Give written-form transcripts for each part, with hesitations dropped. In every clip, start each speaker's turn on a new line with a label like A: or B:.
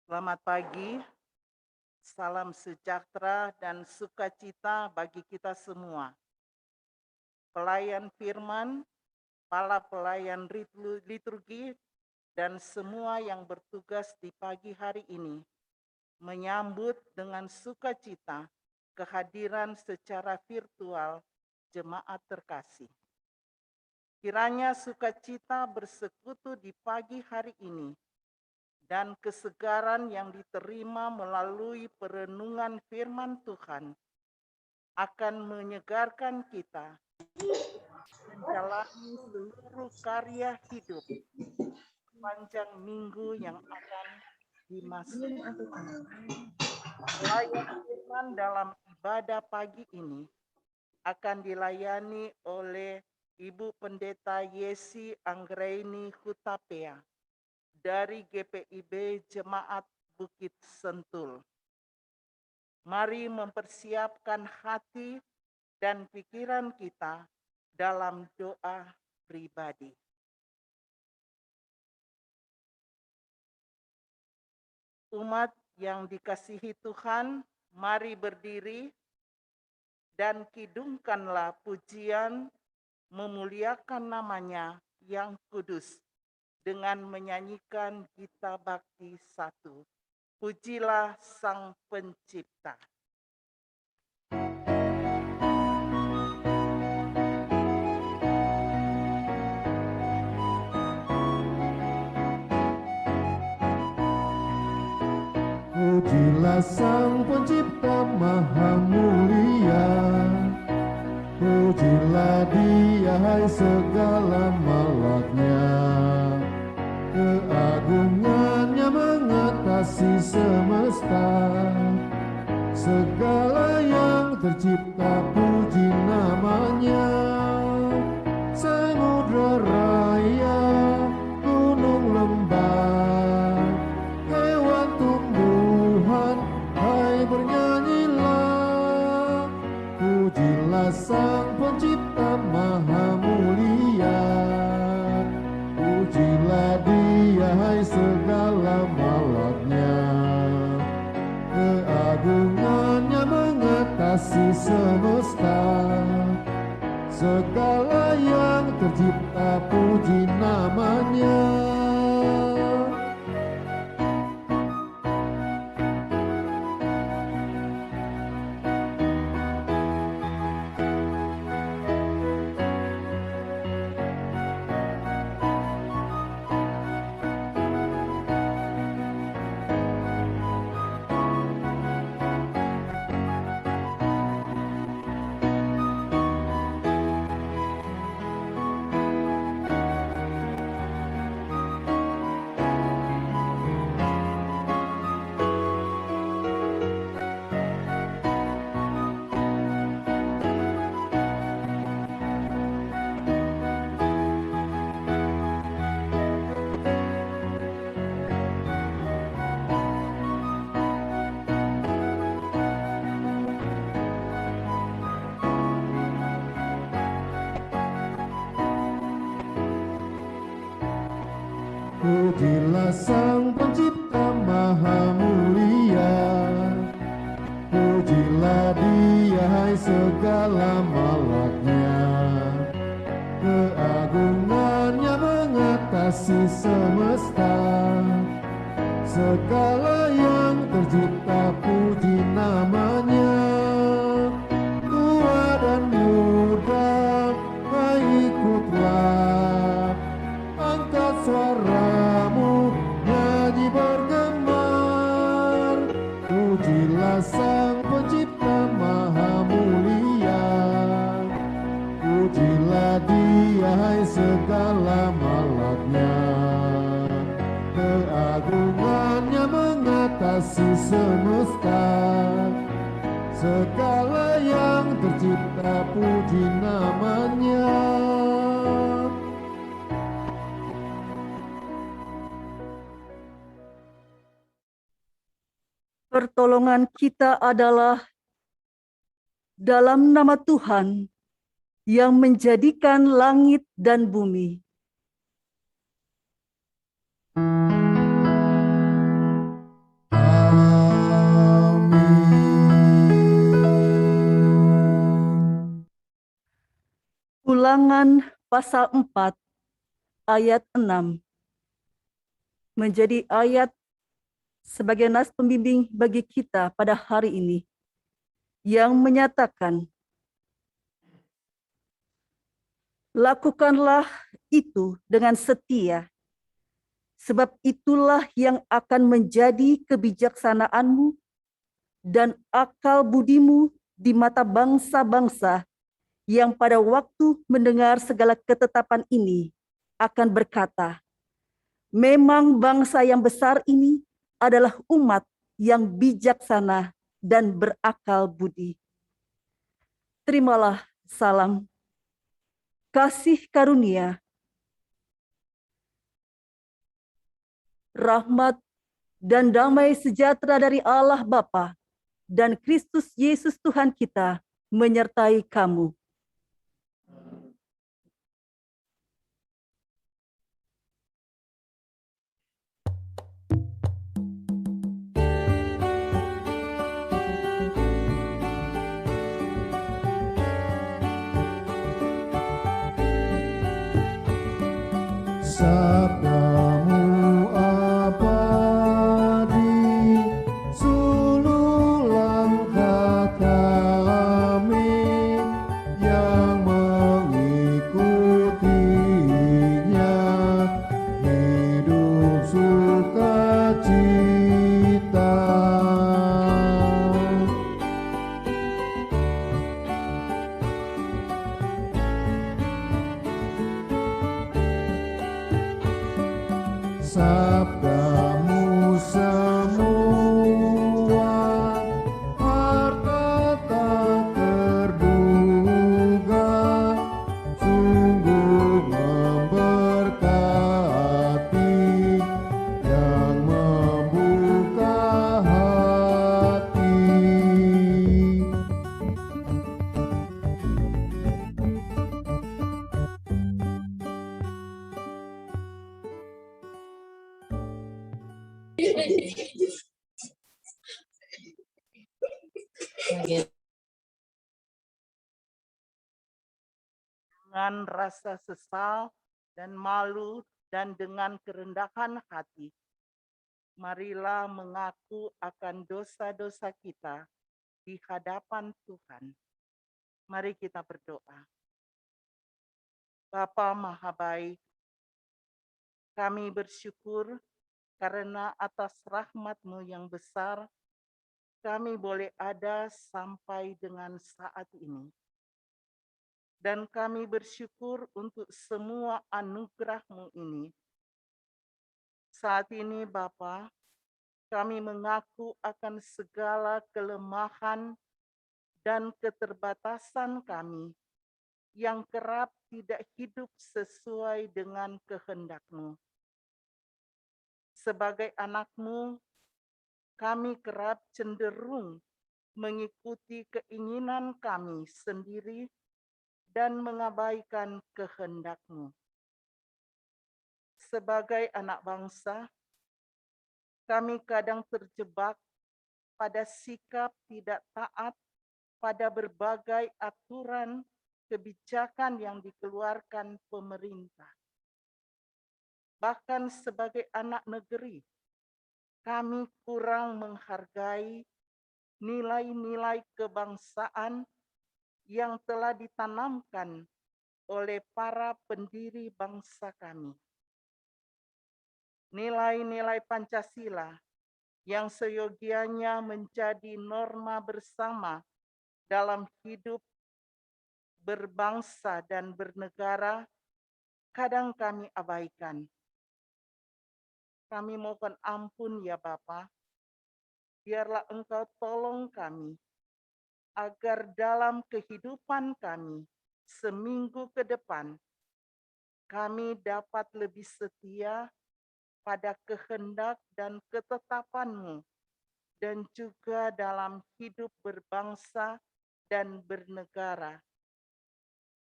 A: Selamat pagi, salam sejahtera dan sukacita bagi kita semua. Pelayan firman, para pelayan liturgi, dan semua yang bertugas di pagi hari ini menyambut dengan sukacita kehadiran secara virtual jemaat terkasih. Kiranya sukacita bersekutu di pagi hari ini dan kesegaran yang diterima melalui perenungan firman Tuhan akan menyegarkan kita menjalani seluruh karya hidup panjang minggu yang akan dimasuki. Pelayan firman dalam ibadah pagi ini akan dilayani oleh Ibu Pendeta Yesi Anggraini Hutapea dari GPIB Jemaat Bukit Sentul. Mari mempersiapkan hati dan pikiran kita dalam doa pribadi. Umat yang dikasihi Tuhan, mari berdiri dan kidungkanlah pujian memuliakan namanya yang kudus dengan menyanyikan Gita Bakti 1. Pujilah Sang Pencipta.
B: Pujilah Sang Pencipta Maha Mulia, pujilah Dia hai segala malaknya. Keagungannya mengatasi semesta, segala yang tercipta puji namanya. Samudra raya, gunung lembah, hewan tumbuhan, hai bernyanyilah. Pujilah Sang Pencipta Maha Mulia, pujilah Dia hai segala malaknya. Keagungannya mengatasi semesta, segala yang tercipta puji namanya. Pujilah Sang Pencipta Maha Mulia, pujilah Dia hai segala malaknya. Keagungannya mengatasi semesta, segala yang tercipta puji namanya. Tua dan muda, hai ikutlah, angkat suaramu, nyanyi bergemar. Pujilah Sang Pencipta Maha Mulia, pujilah Dia hai segala malaknya. Keagungannya mengatasi semesta, segala yang tercipta puji namanya.
C: Pertolongan kita adalah dalam nama Tuhan yang menjadikan langit dan bumi. Ulangan pasal 4 ayat 6 menjadi ayat sebagai nas pembimbing bagi kita pada hari ini yang menyatakan, lakukanlah itu dengan setia, sebab itulah yang akan menjadi kebijaksanaanmu dan akal budimu di mata bangsa-bangsa yang pada waktu mendengar segala ketetapan ini akan berkata, memang bangsa yang besar ini adalah umat yang bijaksana dan berakal budi. Terimalah salam, kasih karunia, rahmat, dan damai sejahtera dari Allah Bapa dan Kristus Yesus Tuhan kita menyertai kamu.
B: Sabdamu abadi, suluh langkah kami yang mengikutinya, hidup sukacita. Sabdamu semua harta tak terduga, sungguh memberkati yang membuka hati.
A: Dengan rasa sesal dan malu dan dengan kerendahan hati, marilah mengaku akan dosa-dosa kita di hadapan Tuhan. Mari kita berdoa. Bapa Maha Baik, kami bersyukur karena atas rahmat-Mu yang besar, kami boleh ada sampai dengan saat ini. Dan kami bersyukur untuk semua anugerah-Mu ini. Saat ini Bapa, kami mengaku akan segala kelemahan dan keterbatasan kami yang kerap tidak hidup sesuai dengan kehendak-Mu. Sebagai anak-Mu, kami kerap cenderung mengikuti keinginan kami sendiri dan mengabaikan kehendak-Mu. Sebagai anak bangsa, kami kadang terjebak pada sikap tidak taat pada berbagai aturan kebijakan yang dikeluarkan pemerintah. Bahkan sebagai anak negeri, kami kurang menghargai nilai-nilai kebangsaan yang telah ditanamkan oleh para pendiri bangsa kami. Nilai-nilai Pancasila yang seyogianya menjadi norma bersama dalam hidup berbangsa dan bernegara, kadang kami abaikan. Kami mohon ampun ya Bapa, biarlah Engkau tolong kami, agar dalam kehidupan kami seminggu ke depan, kami dapat lebih setia pada kehendak dan ketetapan-Mu, dan juga dalam hidup berbangsa dan bernegara.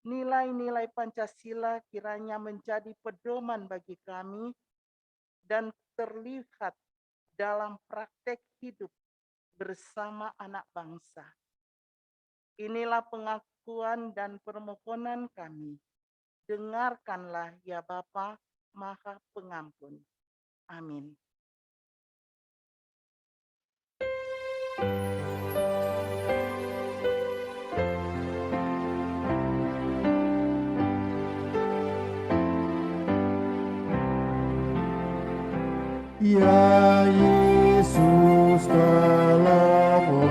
A: Nilai-nilai Pancasila kiranya menjadi pedoman bagi kami dan terlihat dalam praktek hidup bersama anak bangsa. Inilah pengakuan dan permohonan kami Dengarkanlah ya Bapa Maha Pengampun. Amin.
B: Ya Yesus, tolonglah,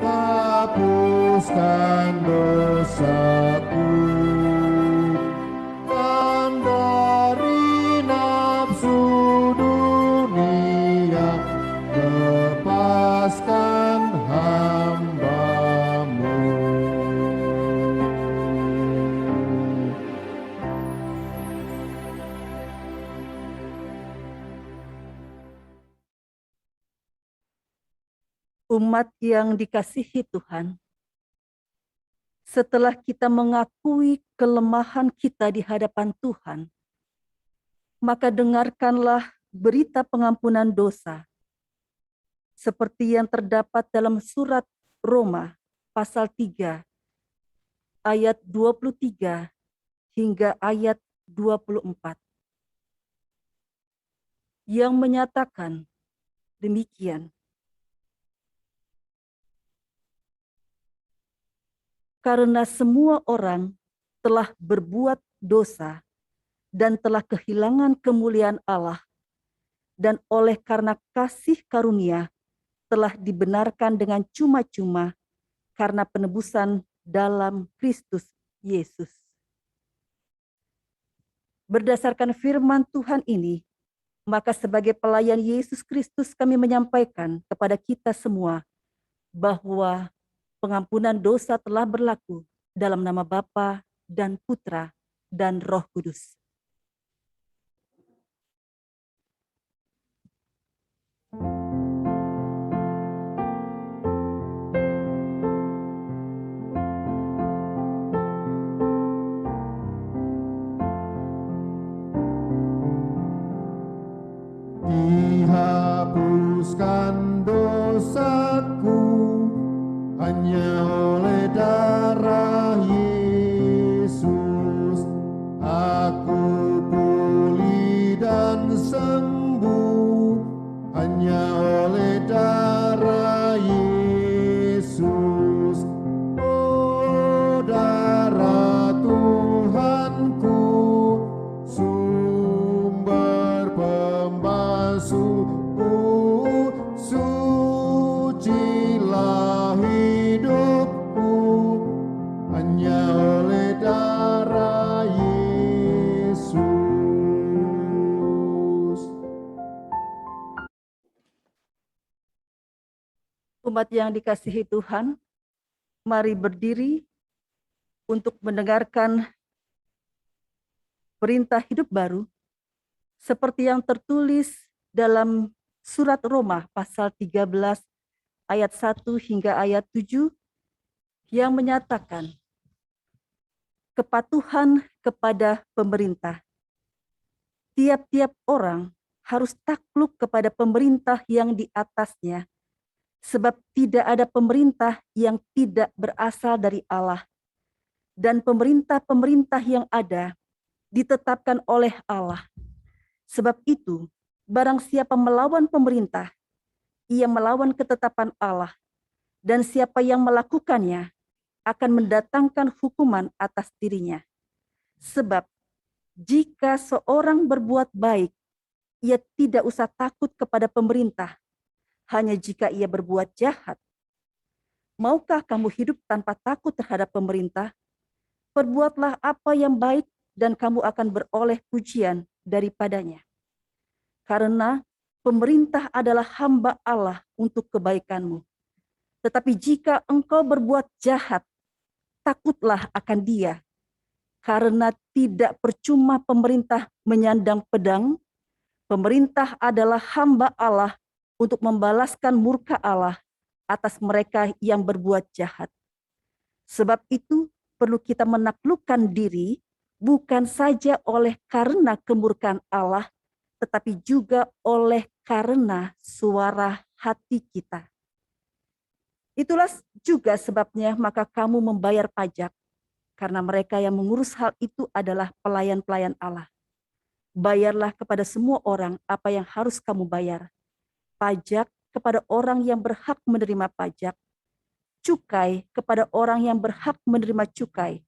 B: hapuskan dosaku, dan dari nafsu dunia, lepaskan hamba-Mu.
C: Umat yang dikasihi Tuhan, setelah kita mengakui kelemahan kita di hadapan Tuhan, maka dengarkanlah berita pengampunan dosa, seperti yang terdapat dalam surat Roma pasal 3, ayat 23 hingga ayat 24, yang menyatakan demikian. Karena semua orang telah berbuat dosa dan telah kehilangan kemuliaan Allah, dan oleh karena kasih karunia telah dibenarkan dengan cuma-cuma karena penebusan dalam Kristus Yesus. Berdasarkan firman Tuhan ini, maka sebagai pelayan Yesus Kristus kami menyampaikan kepada kita semua bahwa pengampunan dosa telah berlaku dalam nama Bapa dan Putra dan Roh Kudus.
B: Dihapuskan dosaku hanya oleh darah Yesus. Aku pulih dan sembuh hanya oleh darah Yesus. Oh, darah Tuhanku, sumber pembasuhku, sucilah hidupku hanya oleh darah Yesus.
C: Umat yang dikasihi Tuhan, mari berdiri untuk mendengarkan perintah hidup baru seperti yang tertulis dalam surat Roma pasal 13 ayat 1 hingga ayat 7 yang menyatakan kepatuhan kepada pemerintah. Tiap-tiap orang harus takluk kepada pemerintah yang di atasnya, sebab tidak ada pemerintah yang tidak berasal dari Allah, dan pemerintah-pemerintah yang ada ditetapkan oleh Allah. Sebab itu, barang siapa melawan pemerintah, ia melawan ketetapan Allah, dan siapa yang melakukannya akan mendatangkan hukuman atas dirinya. Sebab jika seorang berbuat baik, ia tidak usah takut kepada pemerintah, hanya jika ia berbuat jahat. Maukah kamu hidup tanpa takut terhadap pemerintah? Perbuatlah apa yang baik dan kamu akan beroleh pujian daripadanya. Karena pemerintah adalah hamba Allah untuk kebaikanmu. Tetapi jika engkau berbuat jahat, takutlah akan dia. Karena tidak percuma pemerintah menyandang pedang, pemerintah adalah hamba Allah untuk membalaskan murka Allah atas mereka yang berbuat jahat. Sebab itu perlu kita menaklukkan diri bukan saja oleh karena kemurkaan Allah, tetapi juga oleh karena suara hati kita. Itulah juga sebabnya maka kamu membayar pajak, karena mereka yang mengurus hal itu adalah pelayan-pelayan Allah. Bayarlah kepada semua orang apa yang harus kamu bayar. Pajak kepada orang yang berhak menerima pajak, cukai kepada orang yang berhak menerima cukai,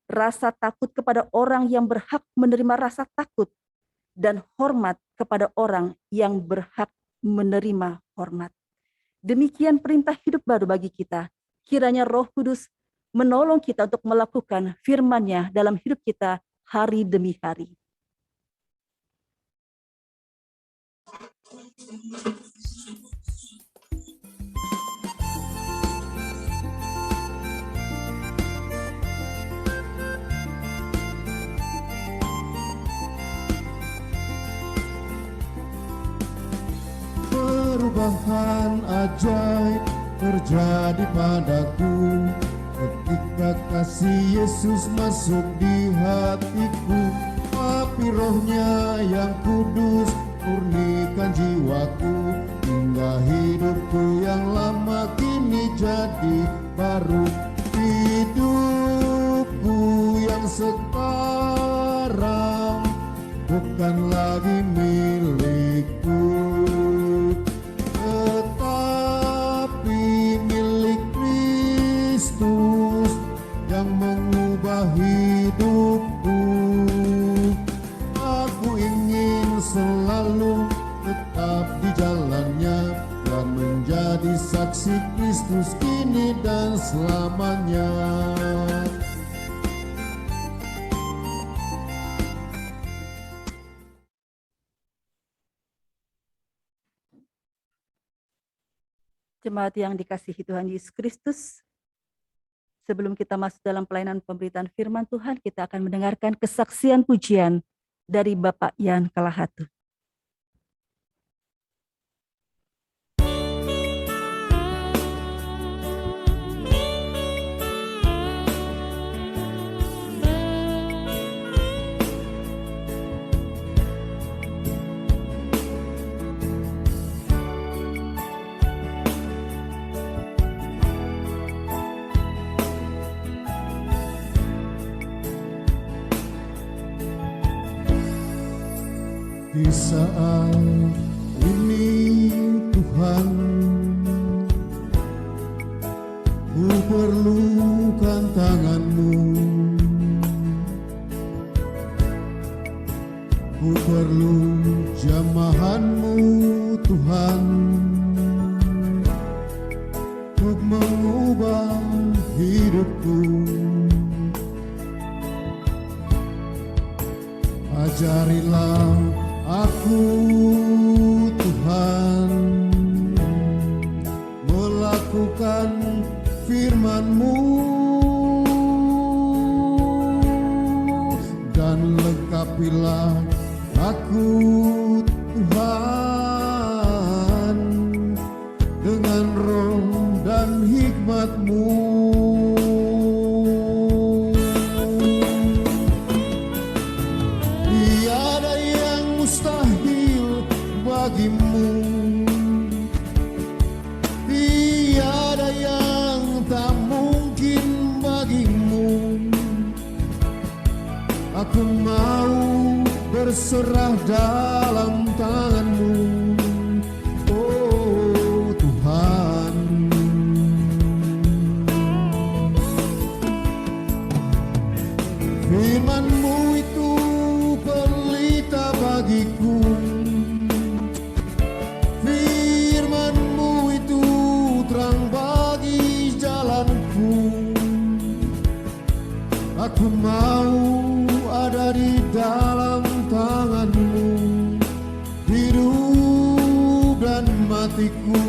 C: rasa takut kepada orang yang berhak menerima rasa takut, dan hormat kepada orang yang berhak menerima hormat. Demikian perintah hidup baru bagi kita. Kiranya Roh Kudus menolong kita untuk melakukan firman-Nya dalam hidup kita hari demi hari.
B: Perubahan ajaib terjadi padaku ketika kasih Yesus masuk di hatiku. Api Roh-Nya yang kudus murnikan jiwaku, hingga hidupku yang lama kini jadi baru. Hidupku yang sekarang bukan lagi milikku, tetapi milik Kristus yang mengubah hidupku. Aku ingin selalu tetap di jalannya dan menjadi saksi Kristus kini dan selamanya.
C: Jemaat yang dikasihi Tuhan Yesus Kristus, sebelum kita masuk dalam pelayanan pemberitaan firman Tuhan, kita akan mendengarkan kesaksian pujian dari Bapak Yan Kalahatu.
B: Di saat ini Tuhan, ku perlukan tangan-Mu, ku perlu jamahan-Mu Tuhan, untuk mengubah hidupku. Ajarilah aku Tuhan, melakukan firman-Mu, dan lengkapilah aku Tuhan dengan roh dan hikmat-Mu. Tiada yang mustahil bagimu, tiada yang tak mungkin bagimu. Aku mau berserah dalam tangan-Mu, oh Tuhan. Firman-Mu itu pelita bagiku, firman-Mu itu terang bagi jalanku. Aku mau ada di dalam tangan-Mu, hidup dan matiku.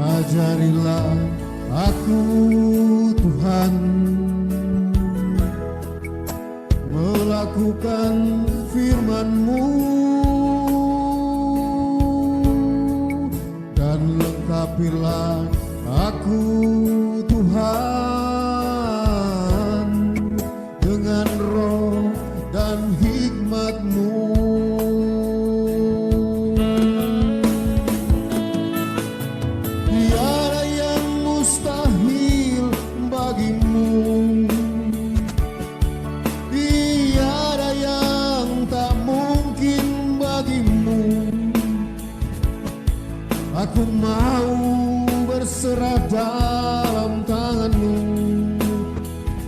B: Ajarilah aku Tuhan, Tuhan melakukan firman-Mu dan lengkapilah aku Tuhan dengan roh dan hikmat-Mu. Tiada yang mustahil bagimu, tiada yang tak mungkin bagimu. Aku mau berserah dalam tangan-Mu,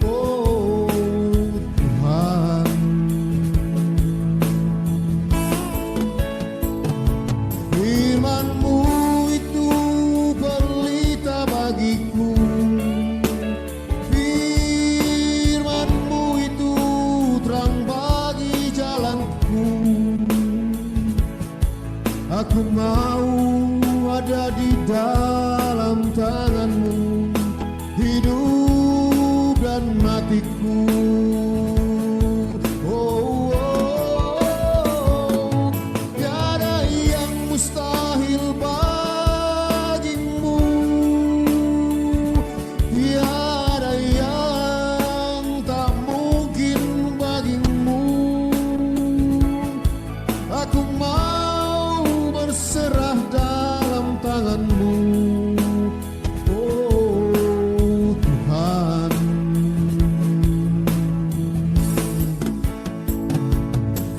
B: oh Tuhan. Firman-Mu itu pelita bagiku, firman-Mu itu terang bagi jalanku. Aku mau ada di dalam tangan-Mu, hidup dan matiku. Oh, oh, oh. Tiada yang mustahil bagimu, tiada yang tak mungkin bagimu. Aku mau berserah dalam tangan-Mu, oh Tuhan.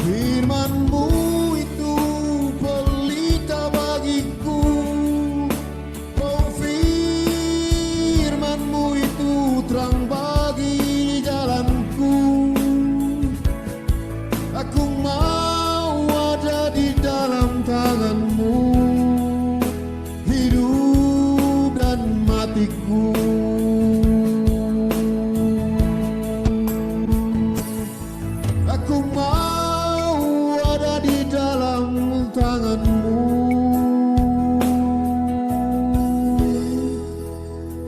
B: Firman-Mu itu pelita bagiku, oh firman-Mu itu terang bagi jalanku. Aku mau ada di dalam tangan-Mu, hidup dan matiku. Aku mau ada di dalam tangan-Mu,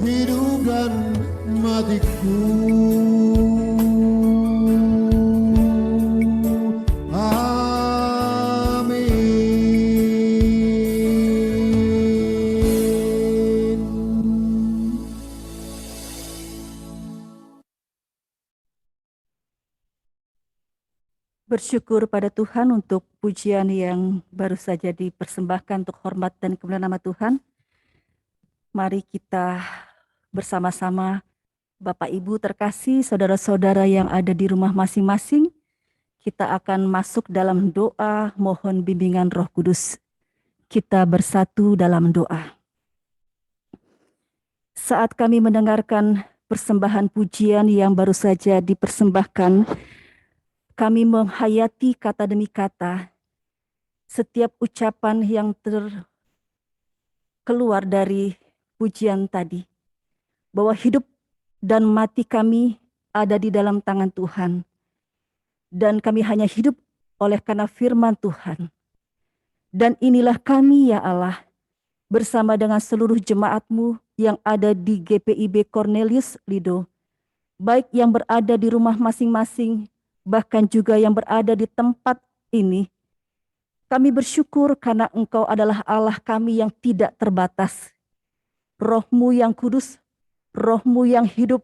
B: hidup dan matiku. Amin.
C: Bersyukur pada Tuhan untuk pujian yang baru saja dipersembahkan untuk hormat dan kemuliaan nama Tuhan. Mari kita bersama-sama Bapak Ibu terkasih, saudara-saudara yang ada di rumah masing-masing, kita akan masuk dalam doa mohon bimbingan Roh Kudus. Kita bersatu dalam doa. Saat kami mendengarkan persembahan pujian yang baru saja dipersembahkan, kami menghayati kata demi kata, setiap ucapan yang keluar dari pujian tadi, bahwa hidup dan mati kami ada di dalam tangan Tuhan. Dan kami hanya hidup oleh karena firman Tuhan. Dan inilah kami ya Allah, bersama dengan seluruh jemaat-Mu yang ada di GPIB Cornelius Lido, baik yang berada di rumah masing-masing, bahkan juga yang berada di tempat ini. Kami bersyukur karena Engkau adalah Allah kami yang tidak terbatas. Roh-Mu yang kudus, Roh-Mu yang hidup,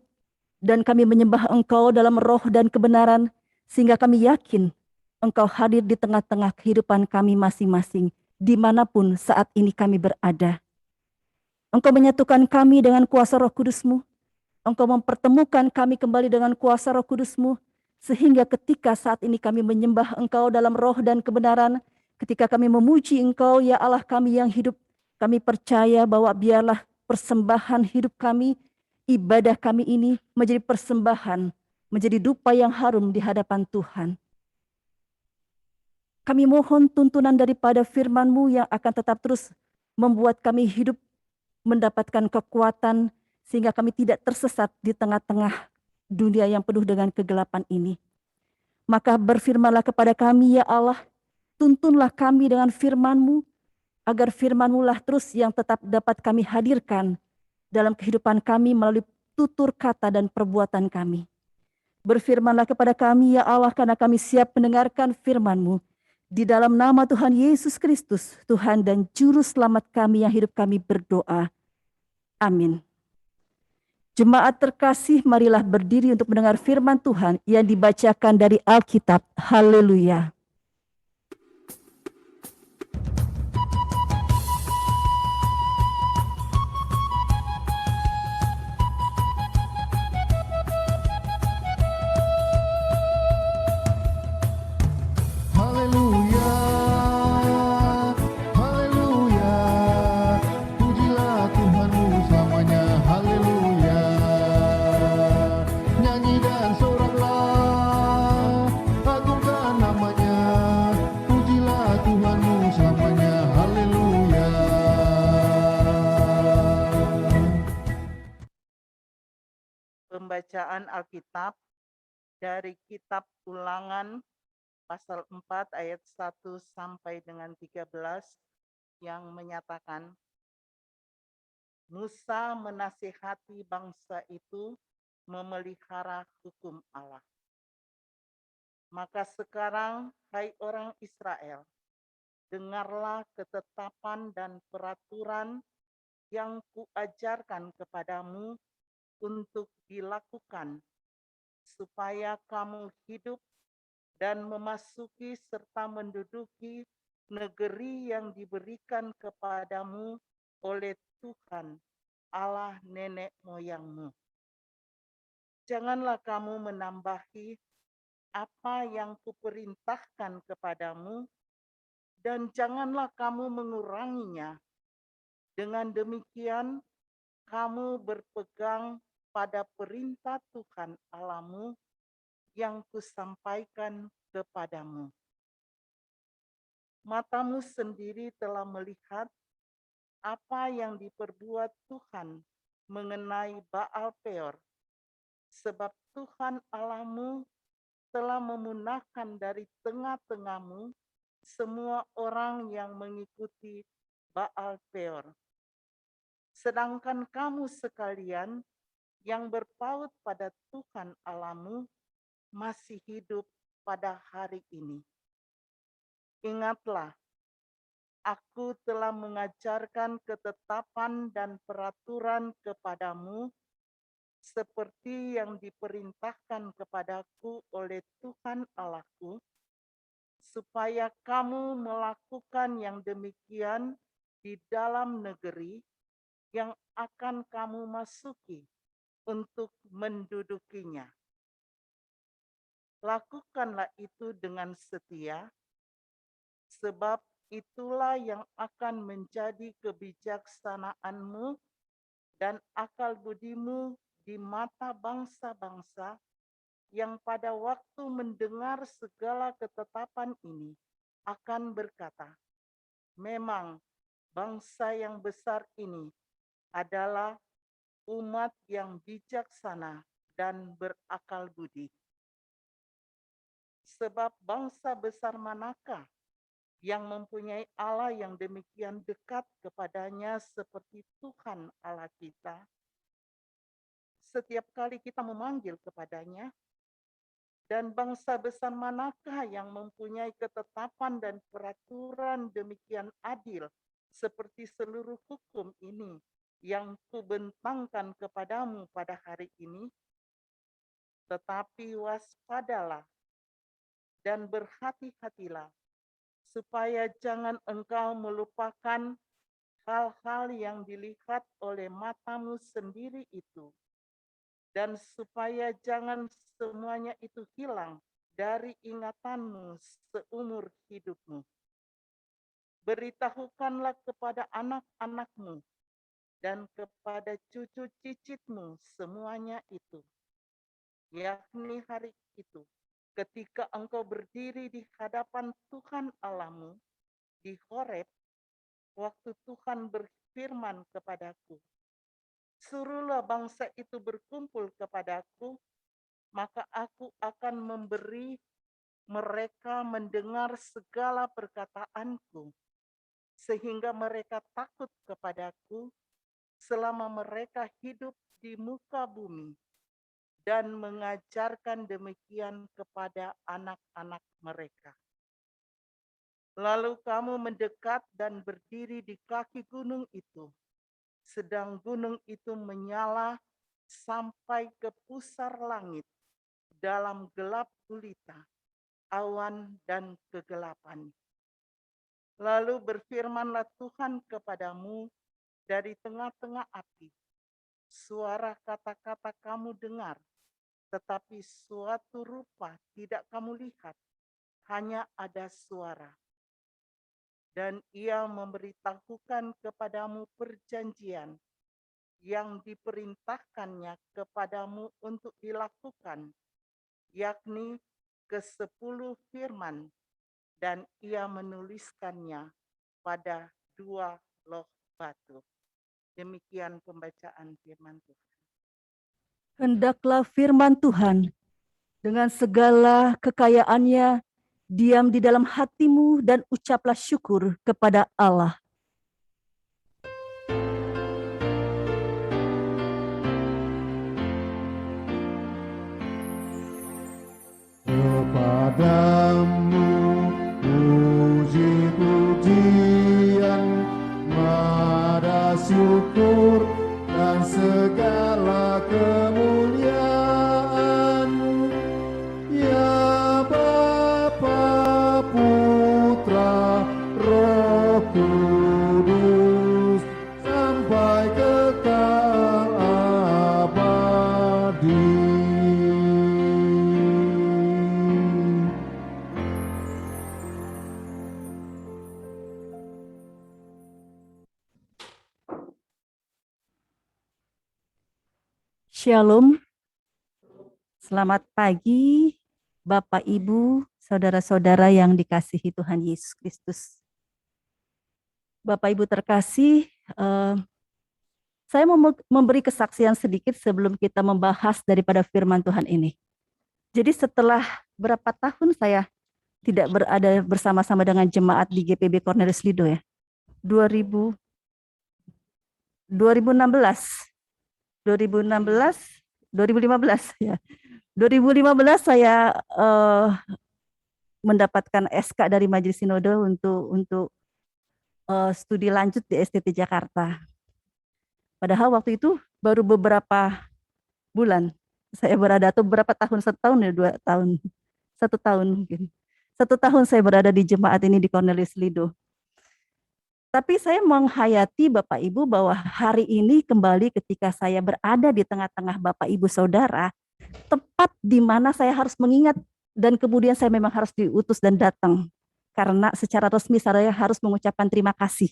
C: dan kami menyembah Engkau dalam roh dan kebenaran, sehingga kami yakin Engkau hadir di tengah-tengah kehidupan kami masing-masing, dimanapun saat ini kami berada. Engkau menyatukan kami dengan kuasa Roh Kudus-Mu, Engkau mempertemukan kami kembali dengan kuasa Roh Kudus-Mu, sehingga ketika saat ini kami menyembah Engkau dalam roh dan kebenaran, ketika kami memuji Engkau, ya Allah kami yang hidup, kami percaya bahwa biarlah persembahan hidup kami, ibadah kami ini menjadi persembahan, menjadi dupa yang harum di hadapan Tuhan. Kami mohon tuntunan daripada firman-Mu yang akan tetap terus membuat kami hidup, mendapatkan kekuatan, sehingga kami tidak tersesat di tengah-tengah dunia yang penuh dengan kegelapan ini. Maka berfirmanlah kepada kami, ya Allah, tuntunlah kami dengan firman-Mu, agar firman-Mu lah terus yang tetap dapat kami hadirkan dalam kehidupan kami melalui tutur kata dan perbuatan kami. Berfirmanlah kepada kami ya Allah, karena kami siap mendengarkan firman-Mu. Di dalam nama Tuhan Yesus Kristus, Tuhan dan Juru Selamat kami yang hidup, kami berdoa. Amin. Jemaat terkasih, marilah berdiri untuk mendengar firman Tuhan yang dibacakan dari Alkitab. Haleluya.
B: Haleluya, haleluya, pujilah Tuhanmu selamanya, haleluya. Nyanyi dan soraklah, agungkan namanya, pujilah Tuhanmu selamanya, haleluya.
A: Pembacaan Alkitab dari kitab Ulangan pasal 4 ayat 1 sampai dengan 13 yang menyatakan, Musa menasihati bangsa itu memelihara hukum Allah. Maka sekarang, hai orang Israel, dengarlah ketetapan dan peraturan yang kuajarkan kepadamu untuk dilakukan, supaya kamu hidup dan memasuki serta menduduki negeri yang diberikan kepadamu oleh Tuhan Allah nenek moyangmu. Janganlah kamu menambahi apa yang kuperintahkan kepadamu, dan janganlah kamu menguranginya. Dengan demikian, kamu berpegang pada perintah Tuhan Allahmu yang kusampaikan kepadamu. Matamu sendiri telah melihat apa yang diperbuat Tuhan mengenai Baal Peor, sebab Tuhan Allahmu telah memunahkan dari tengah-tengahmu semua orang yang mengikuti Baal Peor. Sedangkan kamu sekalian yang berpaut pada Tuhan Allahmu masih hidup pada hari ini. Ingatlah, aku telah mengajarkan ketetapan dan peraturan kepadamu seperti yang diperintahkan kepadaku oleh Tuhan Allahku, supaya kamu melakukan yang demikian di dalam negeri yang akan kamu masuki untuk mendudukinya. Lakukanlah itu dengan setia, sebab itulah yang akan menjadi kebijaksanaanmu dan akal budimu di mata bangsa-bangsa yang pada waktu mendengar segala ketetapan ini akan berkata, memang bangsa yang besar ini adalah umat yang bijaksana dan berakal budi. Sebab bangsa besar manakah yang mempunyai Allah yang demikian dekat kepadanya seperti Tuhan Allah kita? Setiap kali kita memanggil kepadanya, dan bangsa besar manakah yang mempunyai ketetapan dan peraturan demikian adil seperti seluruh hukum ini yang kubentangkan kepadamu pada hari ini? Tetapi waspadalah dan berhati-hatilah, supaya jangan engkau melupakan hal-hal yang dilihat oleh matamu sendiri itu, dan supaya jangan semuanya itu hilang dari ingatanmu seumur hidupmu. Beritahukanlah kepada anak-anakmu dan kepada cucu cicitmu semuanya itu, yakni hari itu, ketika engkau berdiri di hadapan Tuhan Allahmu di Horeb, waktu Tuhan berfirman kepadaku, suruhlah bangsa itu berkumpul kepadaku, maka aku akan memberi mereka mendengar segala perkataanku, sehingga mereka takut kepadaku selama mereka hidup di muka bumi dan mengajarkan demikian kepada anak-anak mereka. Lalu kamu mendekat dan berdiri di kaki gunung itu, sedang gunung itu menyala sampai ke pusar langit dalam gelap gulita, awan dan kegelapan. Lalu berfirmanlah Tuhan kepadamu dari tengah-tengah api. Suara kata-kata kamu dengar, tetapi suatu rupa tidak kamu lihat, hanya ada suara. Dan ia memberitahukan kepadamu perjanjian yang diperintahkannya kepadamu untuk dilakukan, yakni ke-10 firman, dan ia menuliskannya pada 2 loh batu. Demikian pembacaan firman Tuhan.
C: Hendaklah firman Tuhan dengan segala kekayaannya diam di dalam hatimu dan ucaplah syukur kepada Allah.
B: Kepadamu puji-pujian, nada syukur dan segala kemuliaan, ya Bapa, Putra, Roh Kudus, sampai kekal abadi.
C: Shalom. Selamat pagi, Bapak, Ibu, saudara-saudara yang dikasihi Tuhan Yesus Kristus. Bapak, Ibu terkasih, saya mau memberi kesaksian sedikit sebelum kita membahas daripada firman Tuhan ini. Jadi setelah berapa tahun saya tidak berada bersama-sama dengan jemaat di GPIB Cornelius Lido ya, 2016 ya. 2015 saya mendapatkan SK dari Majelis Sinode untuk studi lanjut di STT Jakarta. Padahal waktu itu baru beberapa bulan saya berada, atau berapa tahun, 1 tahun ya, 2 tahun, 1 tahun mungkin. 1 tahun saya berada di jemaat ini di Cornelius Lido. Tapi saya menghayati Bapak Ibu bahwa hari ini kembali ketika saya berada di tengah-tengah Bapak Ibu Saudara, tepat di mana saya harus mengingat dan kemudian saya memang harus diutus dan datang. Karena secara resmi saya harus mengucapkan terima kasih.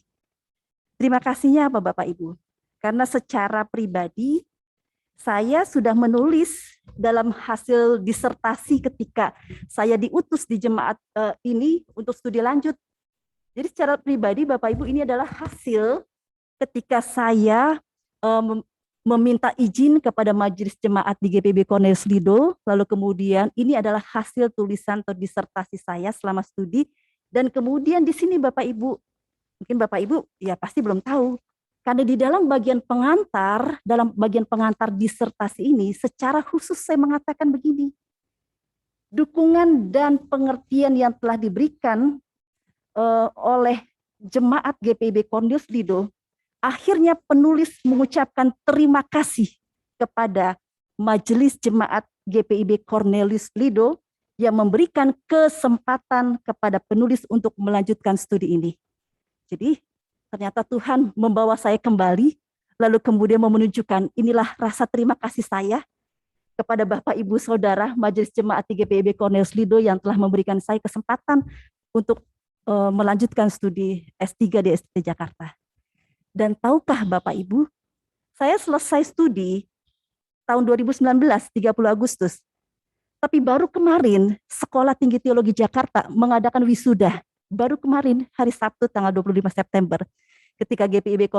C: Terima kasihnya apa Bapak Ibu? Karena secara pribadi saya sudah menulis dalam hasil disertasi ketika saya diutus di jemaat ini untuk studi lanjut. Jadi secara pribadi Bapak Ibu, ini adalah hasil ketika saya meminta izin kepada majelis jemaat di GPIB Cornelius Lido, lalu kemudian ini adalah hasil tulisan atau disertasi saya selama studi, dan kemudian di sini Bapak Ibu, mungkin Bapak Ibu ya pasti belum tahu, karena di dalam bagian pengantar disertasi ini, secara khusus saya mengatakan begini, dukungan dan pengertian yang telah diberikan oleh jemaat GPIB Cornelius Lido, akhirnya penulis mengucapkan terima kasih kepada Majelis Jemaat GPIB Cornelius Lido yang memberikan kesempatan kepada penulis untuk melanjutkan studi ini. Jadi ternyata Tuhan membawa saya kembali, lalu kemudian menunjukkan inilah rasa terima kasih saya kepada Bapak Ibu Saudara Majelis Jemaat di GPIB Cornelius Lido yang telah memberikan saya kesempatan untuk melanjutkan studi S3 di STT Jakarta. Dan tahukah Bapak Ibu, saya selesai studi tahun 2019, 30 Agustus. Tapi baru kemarin Sekolah Tinggi Teologi Jakarta mengadakan wisuda. Baru kemarin hari Sabtu tanggal 25 September. Ketika GPIB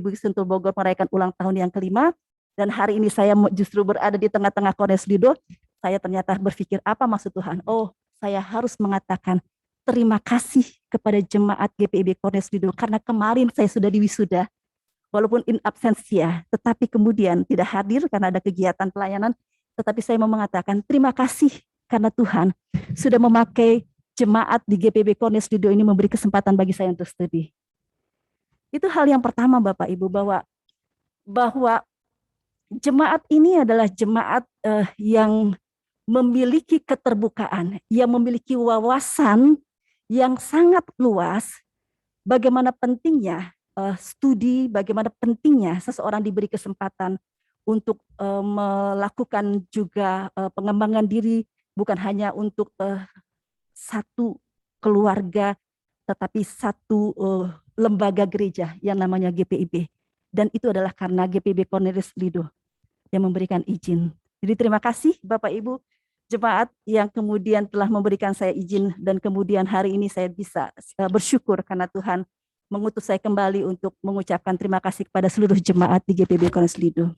C: Bukit Sentul Bogor merayakan ulang tahun yang kelima. Dan hari ini saya justru berada di tengah-tengah Cornelius Lido. Saya ternyata berpikir apa maksud Tuhan? Oh, saya harus mengatakan terima kasih kepada jemaat GPIB Cornelius Lido karena kemarin saya sudah diwisuda. walaupun in absentia, tetapi kemudian tidak hadir karena ada kegiatan pelayanan, tetapi saya mau mengatakan terima kasih karena Tuhan sudah memakai jemaat di GPB Cornelius Lido ini memberi kesempatan bagi saya untuk studi. Itu hal yang pertama Bapak Ibu, bahwa jemaat ini adalah jemaat yang memiliki keterbukaan, yang memiliki wawasan yang sangat luas, bagaimana pentingnya studi, bagaimana pentingnya seseorang diberi kesempatan untuk melakukan juga pengembangan diri, bukan hanya untuk satu keluarga, tetapi satu lembaga gereja yang namanya GPIB. Dan itu adalah karena GPIB Cornelius Lido yang memberikan izin. Jadi terima kasih Bapak Ibu jemaat yang kemudian telah memberikan saya izin, dan kemudian hari ini saya bisa bersyukur karena Tuhan mengutus saya kembali untuk mengucapkan terima kasih kepada seluruh jemaat di GPIB Cornelius Lido.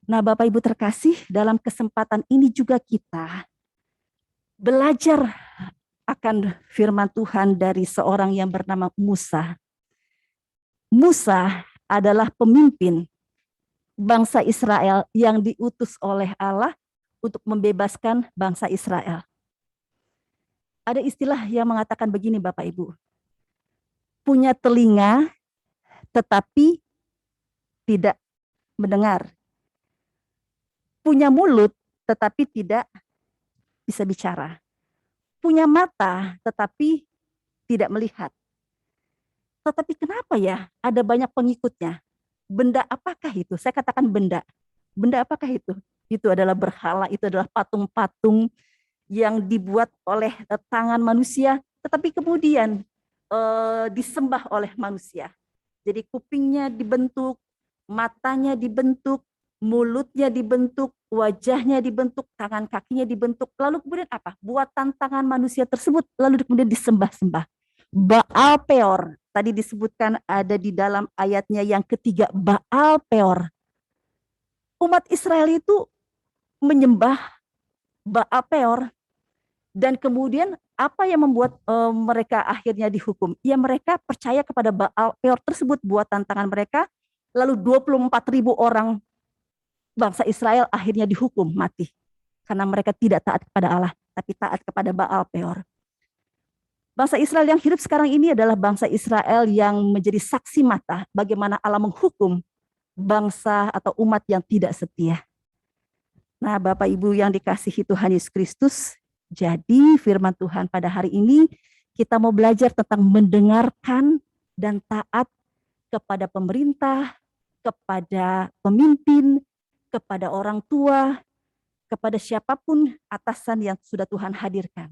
C: Nah Bapak Ibu terkasih, dalam kesempatan ini juga kita belajar akan firman Tuhan dari seorang yang bernama Musa. Musa adalah pemimpin bangsa Israel yang diutus oleh Allah untuk membebaskan bangsa Israel. Ada istilah yang mengatakan begini Bapak Ibu, punya telinga tetapi tidak mendengar, punya mulut tetapi tidak bisa bicara, punya mata tetapi tidak melihat. Tetapi kenapa ya ada banyak pengikutnya? Benda apakah itu? Saya katakan benda. Benda apakah itu? Itu adalah berhala, itu adalah patung-patung yang dibuat oleh tangan manusia, tetapi kemudian disembah oleh manusia. Jadi kupingnya dibentuk, matanya dibentuk, mulutnya dibentuk, wajahnya dibentuk, tangan kakinya dibentuk. Lalu kemudian apa? Buatan tangan manusia tersebut lalu kemudian disembah-sembah. Baal Peor, tadi disebutkan ada di dalam ayatnya yang ketiga, Baal Peor. Umat Israel itu menyembah Baal Peor, dan kemudian apa yang membuat mereka akhirnya dihukum? Ya mereka percaya kepada Baal Peor tersebut, buatan tangan mereka, lalu 24.000 orang bangsa Israel akhirnya dihukum mati karena mereka tidak taat kepada Allah, tapi taat kepada Baal Peor. Bangsa Israel yang hidup sekarang ini adalah bangsa Israel yang menjadi saksi mata bagaimana Allah menghukum bangsa atau umat yang tidak setia. Nah, Bapak Ibu yang dikasihi Tuhan Yesus Kristus, jadi firman Tuhan pada hari ini kita mau belajar tentang mendengarkan dan taat kepada pemerintah, kepada pemimpin, kepada orang tua, kepada siapapun atasan yang sudah Tuhan hadirkan.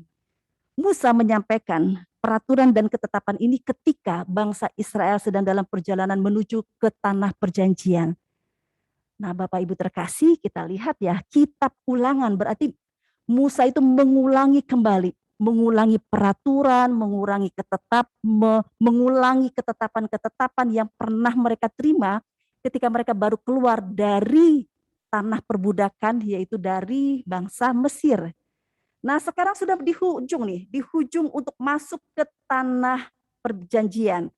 C: Musa menyampaikan peraturan dan ketetapan ini ketika bangsa Israel sedang dalam perjalanan menuju ke tanah perjanjian. Nah Bapak Ibu terkasih, kita lihat ya, kitab ulangan berarti Musa itu mengulangi kembali, mengulangi peraturan, mengulangi ketetapan-ketetapan yang pernah mereka terima ketika mereka baru keluar dari tanah perbudakan, yaitu dari bangsa Mesir. Nah sekarang sudah di hujung untuk masuk ke tanah perjanjian.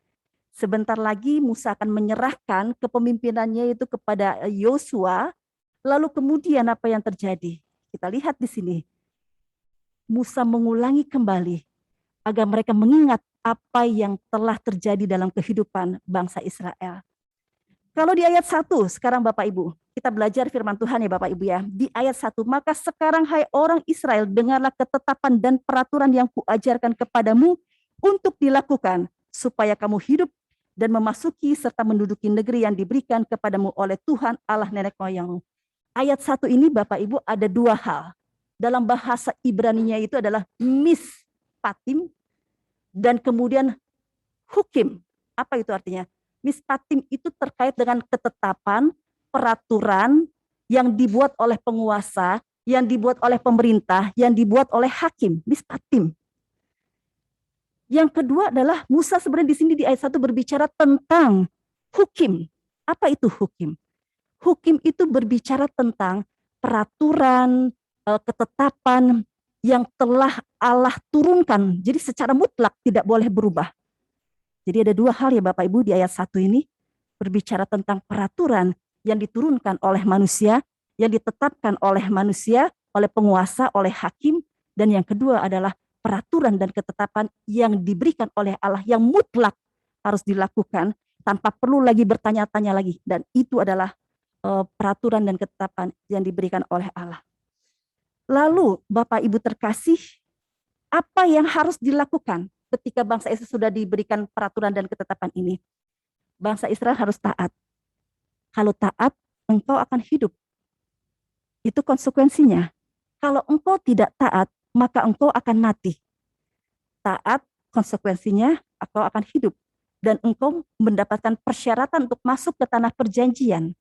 C: Sebentar lagi Musa akan menyerahkan kepemimpinannya itu kepada Yosua. Lalu kemudian apa yang terjadi? Kita lihat di sini. Musa mengulangi kembali agar mereka mengingat apa yang telah terjadi dalam kehidupan bangsa Israel. Kalau di ayat 1, sekarang Bapak Ibu, kita belajar firman Tuhan ya Bapak Ibu ya. Di ayat 1, maka sekarang hai orang Israel, dengarlah ketetapan dan peraturan yang kuajarkan kepadamu untuk dilakukan, supaya kamu hidup dan memasuki serta menduduki negeri yang diberikan kepadamu oleh Tuhan Allah nenek moyangmu. Ayat 1 ini Bapak Ibu ada dua hal. Dalam bahasa Ibrani-nya itu adalah mispatim dan kemudian hukim. Apa itu artinya? Mispatim itu terkait dengan ketetapan, peraturan yang dibuat oleh penguasa, yang dibuat oleh pemerintah, yang dibuat oleh hakim, mispatim. Yang kedua adalah Musa sebenarnya di sini di ayat 1 berbicara tentang hukim. Apa itu hukim? Hukim itu berbicara tentang peraturan, ketetapan yang telah Allah turunkan. Jadi secara mutlak tidak boleh berubah. Jadi ada dua hal ya Bapak Ibu di ayat 1 ini. berbicara tentang peraturan yang diturunkan oleh manusia, yang ditetapkan oleh manusia, oleh penguasa, oleh hakim, dan yang kedua adalah peraturan dan ketetapan yang diberikan oleh Allah yang mutlak harus dilakukan tanpa perlu lagi bertanya-tanya lagi, dan itu adalah peraturan dan ketetapan yang diberikan oleh Allah. Lalu Bapak Ibu terkasih, apa yang harus dilakukan ketika bangsa Israel sudah diberikan peraturan dan ketetapan ini? Bangsa Israel harus taat. Kalau taat, engkau akan hidup. Itu konsekuensinya. Kalau engkau tidak taat, maka engkau akan mati. Taat, konsekuensinya engkau akan hidup. Dan engkau mendapatkan persyaratan untuk masuk ke tanah perjanjian.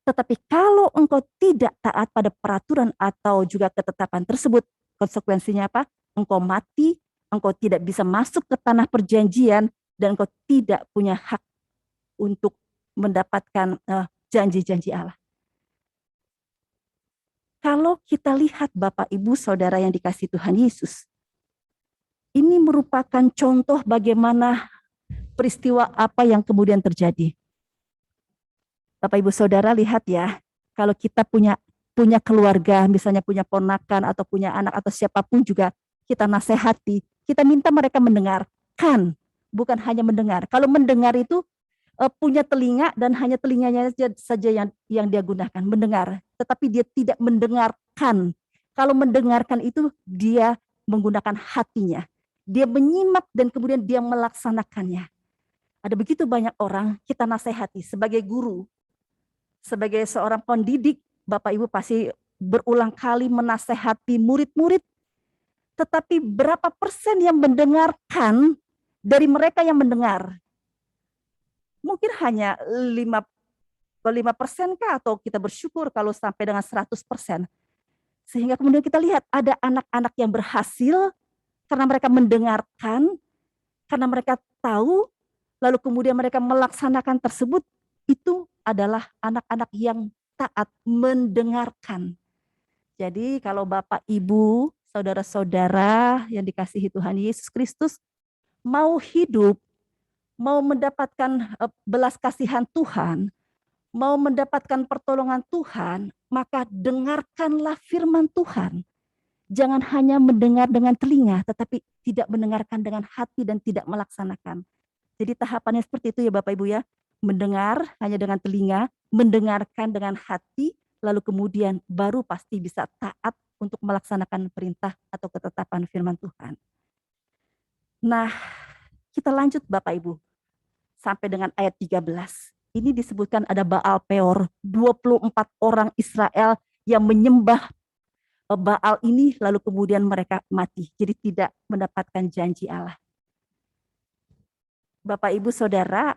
C: Tetapi kalau engkau tidak taat pada peraturan atau juga ketetapan tersebut, konsekuensinya apa? Engkau mati, engkau tidak bisa masuk ke tanah perjanjian, dan engkau tidak punya hak untuk mendapatkan janji-janji Allah. Kalau kita lihat Bapak Ibu Saudara yang dikasihi Tuhan Yesus, ini merupakan contoh bagaimana peristiwa apa yang kemudian terjadi. Bapak Ibu Saudara lihat ya, kalau kita punya keluarga, misalnya punya ponakan atau punya anak atau siapapun juga, kita nasihati, kita minta mereka mendengarkan, bukan hanya mendengar. Kalau mendengar itu punya telinga dan hanya telinganya saja yang dia gunakan, mendengar. Tetapi dia tidak mendengarkan. Kalau mendengarkan itu dia menggunakan hatinya. Dia menyimak dan kemudian dia melaksanakannya. Ada begitu banyak orang kita nasihati sebagai guru, sebagai seorang pendidik, Bapak Ibu pasti berulang kali menasehati murid-murid. Tetapi berapa persen yang mendengarkan dari mereka yang mendengar? Mungkin hanya 5% kah, atau kita bersyukur kalau sampai dengan 100%. Sehingga kemudian kita lihat ada anak-anak yang berhasil karena mereka mendengarkan, karena mereka tahu, lalu kemudian mereka melaksanakan tersebut. Itu adalah anak-anak yang taat mendengarkan. Jadi kalau Bapak Ibu, saudara-saudara yang dikasihi Tuhan Yesus Kristus, mau hidup, mau mendapatkan belas kasihan Tuhan, mau mendapatkan pertolongan Tuhan, maka dengarkanlah firman Tuhan. Jangan hanya mendengar dengan telinga, tetapi tidak mendengarkan dengan hati dan tidak melaksanakan. Jadi tahapannya seperti itu ya Bapak Ibu ya. Mendengar hanya dengan telinga, mendengarkan dengan hati, lalu kemudian baru pasti bisa taat untuk melaksanakan perintah atau ketetapan firman Tuhan. Nah, kita lanjut Bapak Ibu. Sampai dengan ayat 13. Ini disebutkan ada Baal Peor, 24 orang Israel yang menyembah Baal ini, lalu kemudian mereka mati. Jadi tidak mendapatkan janji Allah. Bapak Ibu Saudara,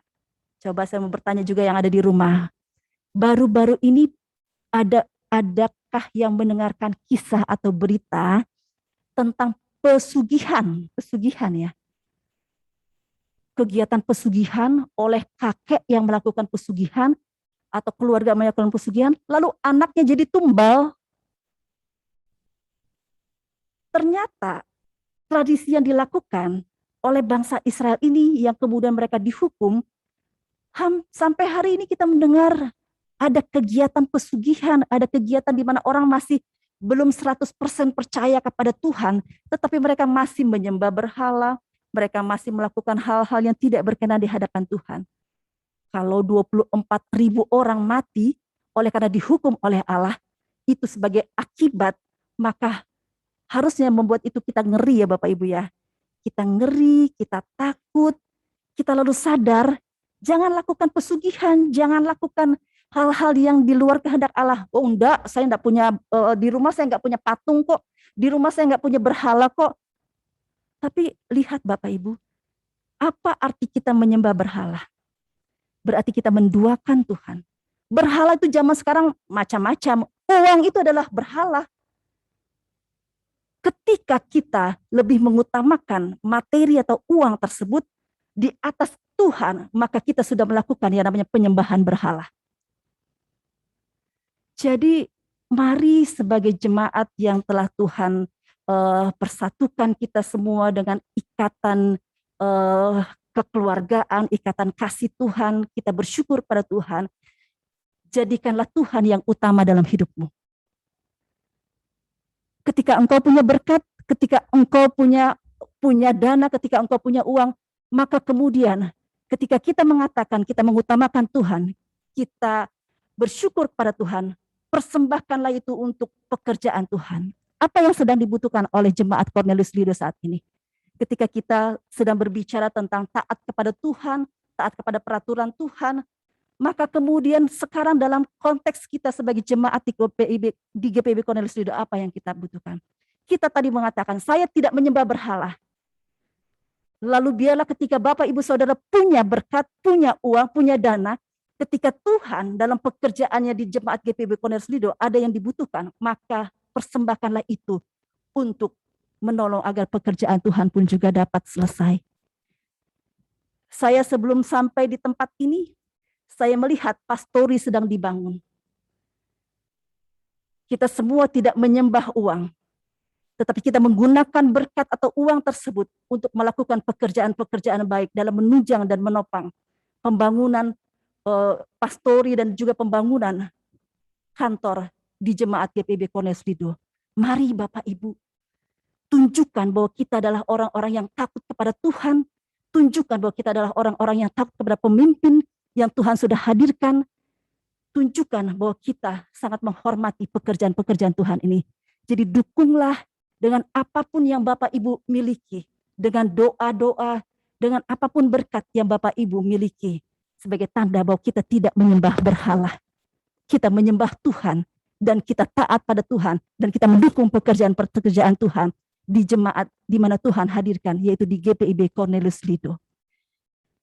C: coba saya mau bertanya juga yang ada di rumah. Baru-baru ini adakah yang mendengarkan kisah atau berita tentang pesugihan ya? Kegiatan pesugihan oleh kakek yang melakukan pesugihan atau keluarga melakukan pesugihan, lalu anaknya jadi tumbal. Ternyata tradisi yang dilakukan oleh bangsa Israel ini yang kemudian mereka dihukum, sampai hari ini kita mendengar ada kegiatan pesugihan, ada kegiatan di mana orang masih belum 100% percaya kepada Tuhan, tetapi mereka masih menyembah berhala, mereka masih melakukan hal-hal yang tidak berkenan di hadapan Tuhan. Kalau 24.000 orang mati oleh karena dihukum oleh Allah, itu sebagai akibat, maka harusnya membuat itu kita ngeri ya Bapak Ibu ya. Kita ngeri, kita takut, kita lalu sadar, jangan lakukan pesugihan, jangan lakukan hal-hal yang di luar kehendak Allah. Oh enggak, saya enggak punya, di rumah saya enggak punya patung kok, di rumah saya enggak punya berhala kok. Tapi lihat Bapak Ibu, apa arti kita menyembah berhala? Berarti kita menduakan Tuhan. Berhala itu zaman sekarang macam-macam. Uang itu adalah berhala. Ketika kita lebih mengutamakan materi atau uang tersebut di atas Tuhan, maka kita sudah melakukan yang namanya penyembahan berhala. Jadi mari sebagai jemaat yang telah Tuhan persatukan kita semua dengan ikatan kekeluargaan, ikatan kasih Tuhan, kita bersyukur pada Tuhan. Jadikanlah Tuhan yang utama dalam hidupmu. Ketika engkau punya berkat, ketika engkau punya dana, ketika engkau punya uang, maka kemudian ketika kita mengatakan kita mengutamakan Tuhan, kita bersyukur kepada Tuhan, persembahkanlah itu untuk pekerjaan Tuhan. Apa yang sedang dibutuhkan oleh jemaat Cornelius Lido saat ini? Ketika kita sedang berbicara tentang taat kepada Tuhan, taat kepada peraturan Tuhan, maka kemudian sekarang dalam konteks kita sebagai jemaat di GPIB Cornelius Lido, apa yang kita butuhkan? Kita tadi mengatakan, saya tidak menyembah berhala. Lalu biarlah ketika Bapak Ibu Saudara punya berkat, punya uang, punya dana, ketika Tuhan dalam pekerjaannya di jemaat GPIB Cornelius Lido ada yang dibutuhkan, maka persembahkanlah itu untuk menolong agar pekerjaan Tuhan pun juga dapat selesai. Saya sebelum sampai di tempat ini, saya melihat pastori sedang dibangun. Kita semua tidak menyembah uang, tetapi kita menggunakan berkat atau uang tersebut untuk melakukan pekerjaan-pekerjaan baik dalam menunjang dan menopang pembangunan pastori dan juga pembangunan kantor di jemaat GPIB Cornelius Lido. Mari Bapak Ibu, tunjukkan bahwa kita adalah orang-orang yang takut kepada Tuhan, tunjukkan bahwa kita adalah orang-orang yang takut kepada pemimpin yang Tuhan sudah hadirkan, tunjukkan bahwa kita sangat menghormati pekerjaan-pekerjaan Tuhan ini. Jadi dukunglah dengan apapun yang Bapak Ibu miliki, dengan doa-doa, dengan apapun berkat yang Bapak Ibu miliki, sebagai tanda bahwa kita tidak menyembah berhala. Kita menyembah Tuhan, dan kita taat pada Tuhan, dan kita mendukung pekerjaan-pekerjaan Tuhan di jemaat di mana Tuhan hadirkan, yaitu di GPIB Cornelius Lido.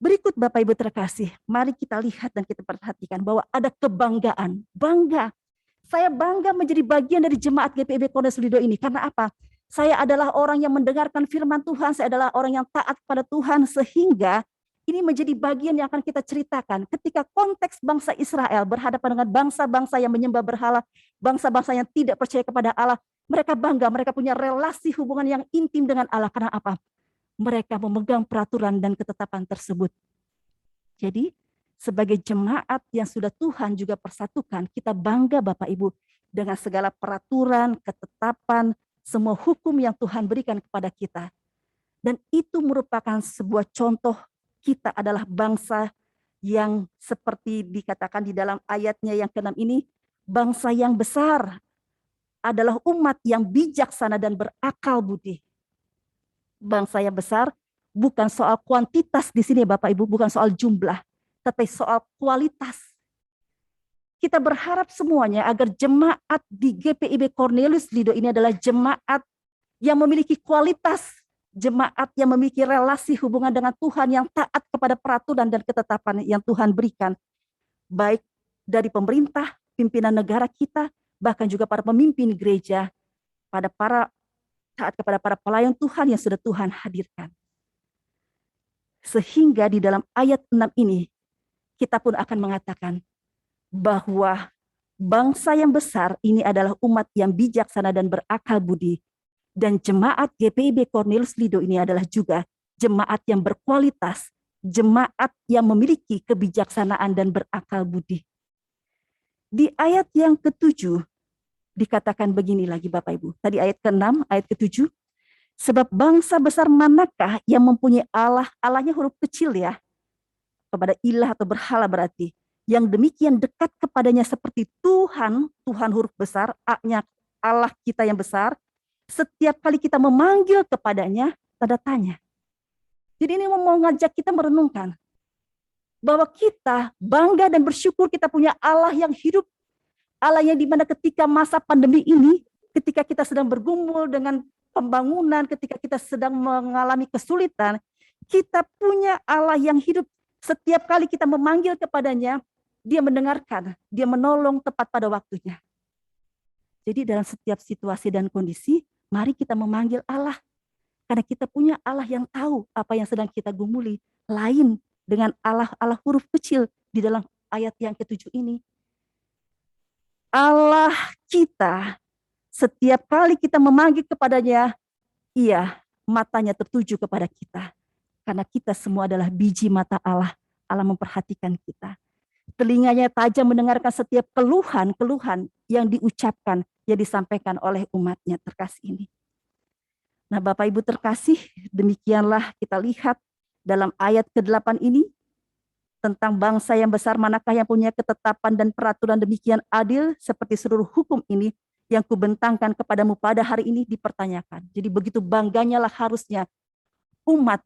C: Berikut Bapak Ibu terkasih, mari kita lihat dan kita perhatikan bahwa ada kebanggaan, bangga. Saya bangga menjadi bagian dari jemaat GPIB Cornelius Lido ini. Karena apa? Saya adalah orang yang mendengarkan firman Tuhan, saya adalah orang yang taat pada Tuhan, sehingga ini menjadi bagian yang akan kita ceritakan. Ketika konteks bangsa Israel berhadapan dengan bangsa-bangsa yang menyembah berhala, bangsa-bangsa yang tidak percaya kepada Allah, mereka bangga, mereka punya relasi hubungan yang intim dengan Allah. Karena apa? Mereka memegang peraturan dan ketetapan tersebut. Jadi sebagai jemaat yang sudah Tuhan juga persatukan, kita bangga Bapak Ibu dengan segala peraturan, ketetapan, semua hukum yang Tuhan berikan kepada kita. Dan itu merupakan sebuah contoh kita adalah bangsa yang seperti dikatakan di dalam ayatnya yang ke-6 ini, bangsa yang besar, adalah umat yang bijaksana dan berakal budi. Bangsa yang besar bukan soal kuantitas di sini Bapak Ibu, bukan soal jumlah, tapi soal kualitas. Kita berharap semuanya agar jemaat di GPIB Cornelius Lido ini adalah jemaat yang memiliki kualitas, jemaat yang memiliki relasi hubungan dengan Tuhan, yang taat kepada peraturan dan ketetapan yang Tuhan berikan, baik dari pemerintah, pimpinan negara kita, bahkan juga para pemimpin gereja, taat kepada para pelayan Tuhan yang sudah Tuhan hadirkan. Sehingga di dalam ayat 6 ini, kita pun akan mengatakan bahwa bangsa yang besar ini adalah umat yang bijaksana dan berakal budi. Dan jemaat GPIB Cornelius Lido ini adalah juga jemaat yang berkualitas, jemaat yang memiliki kebijaksanaan dan berakal budi. Di ayat yang ke-7, dikatakan begini lagi Bapak Ibu. Tadi ayat ke-6, ayat ke-7. Sebab bangsa besar manakah yang mempunyai Allah, Allahnya huruf kecil ya, kepada ilah atau berhala berarti, yang demikian dekat kepadanya seperti Tuhan, Tuhan huruf besar, A-nya Allah kita yang besar, setiap kali kita memanggil kepadanya, tanda tanya. Jadi ini mau ngajak kita merenungkan, bahwa kita bangga dan bersyukur kita punya Allah yang hidup, Allah yang dimana ketika masa pandemi ini, ketika kita sedang bergumul dengan pembangunan, ketika kita sedang mengalami kesulitan, kita punya Allah yang hidup. Setiap kali kita memanggil kepadanya, dia mendengarkan, dia menolong tepat pada waktunya. Jadi dalam setiap situasi dan kondisi, mari kita memanggil Allah. Karena kita punya Allah yang tahu apa yang sedang kita gumuli. Lain dengan Allah huruf kecil di dalam ayat yang ke-7 ini. Allah kita, setiap kali kita memanggil kepadanya, matanya tertuju kepada kita. Karena kita semua adalah biji mata Allah. Allah memperhatikan kita. Telinganya tajam mendengarkan setiap keluhan-keluhan yang diucapkan, yang disampaikan oleh umatnya terkasih ini. Nah Bapak Ibu terkasih, demikianlah kita lihat dalam ayat ke-8 ini, tentang bangsa yang besar manakah yang punya ketetapan dan peraturan demikian adil seperti seluruh hukum ini yang kubentangkan kepadamu pada hari ini dipertanyakan. Jadi begitu bangganya lah harusnya umat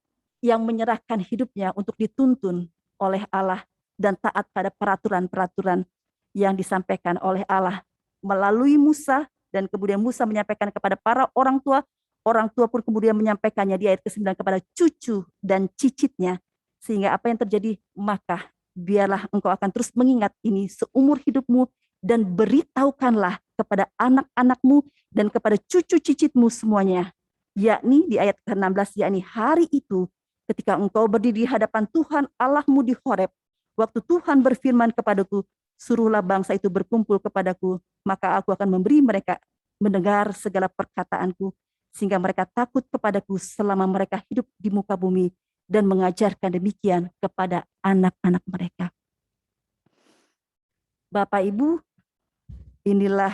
C: yang menyerahkan hidupnya untuk dituntun oleh Allah dan taat pada peraturan-peraturan yang disampaikan oleh Allah melalui Musa, dan kemudian Musa menyampaikan kepada para orang tua pun kemudian menyampaikannya di ayat ke-9 kepada cucu dan cicitnya. Sehingga apa yang terjadi, maka biarlah engkau akan terus mengingat ini seumur hidupmu dan beritahukanlah kepada anak-anakmu dan kepada cucu cicitmu semuanya. Yakni di ayat ke-16, yakni hari itu ketika engkau berdiri di hadapan Tuhan Allahmu di Horeb, waktu Tuhan berfirman kepadaku, suruhlah bangsa itu berkumpul kepadaku, maka aku akan memberi mereka mendengar segala perkataanku, sehingga mereka takut kepadaku selama mereka hidup di muka bumi, dan mengajarkan demikian kepada anak-anak mereka. Bapak Ibu, inilah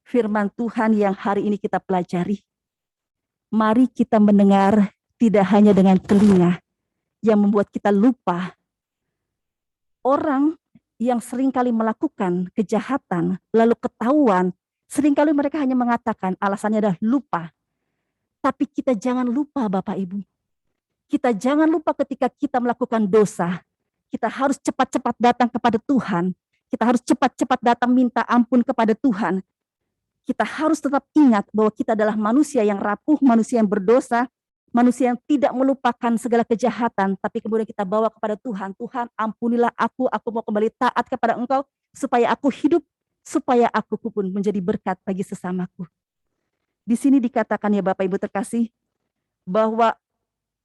C: firman Tuhan yang hari ini kita pelajari. Mari kita mendengar tidak hanya dengan telinga yang membuat kita lupa. Orang yang seringkali melakukan kejahatan lalu ketahuan, seringkali mereka hanya mengatakan alasannya adalah lupa. Tapi kita jangan lupa Bapak Ibu. Kita jangan lupa ketika kita melakukan dosa. Kita harus cepat-cepat datang kepada Tuhan. Kita harus cepat-cepat datang minta ampun kepada Tuhan. Kita harus tetap ingat bahwa kita adalah manusia yang rapuh, manusia yang berdosa, manusia yang tidak melupakan segala kejahatan. Tapi kemudian kita bawa kepada Tuhan. Tuhan, ampunilah aku mau kembali taat kepada Engkau, supaya aku hidup, supaya aku pun menjadi berkat bagi sesamaku. Di sini dikatakan ya Bapak Ibu terkasih, bahwa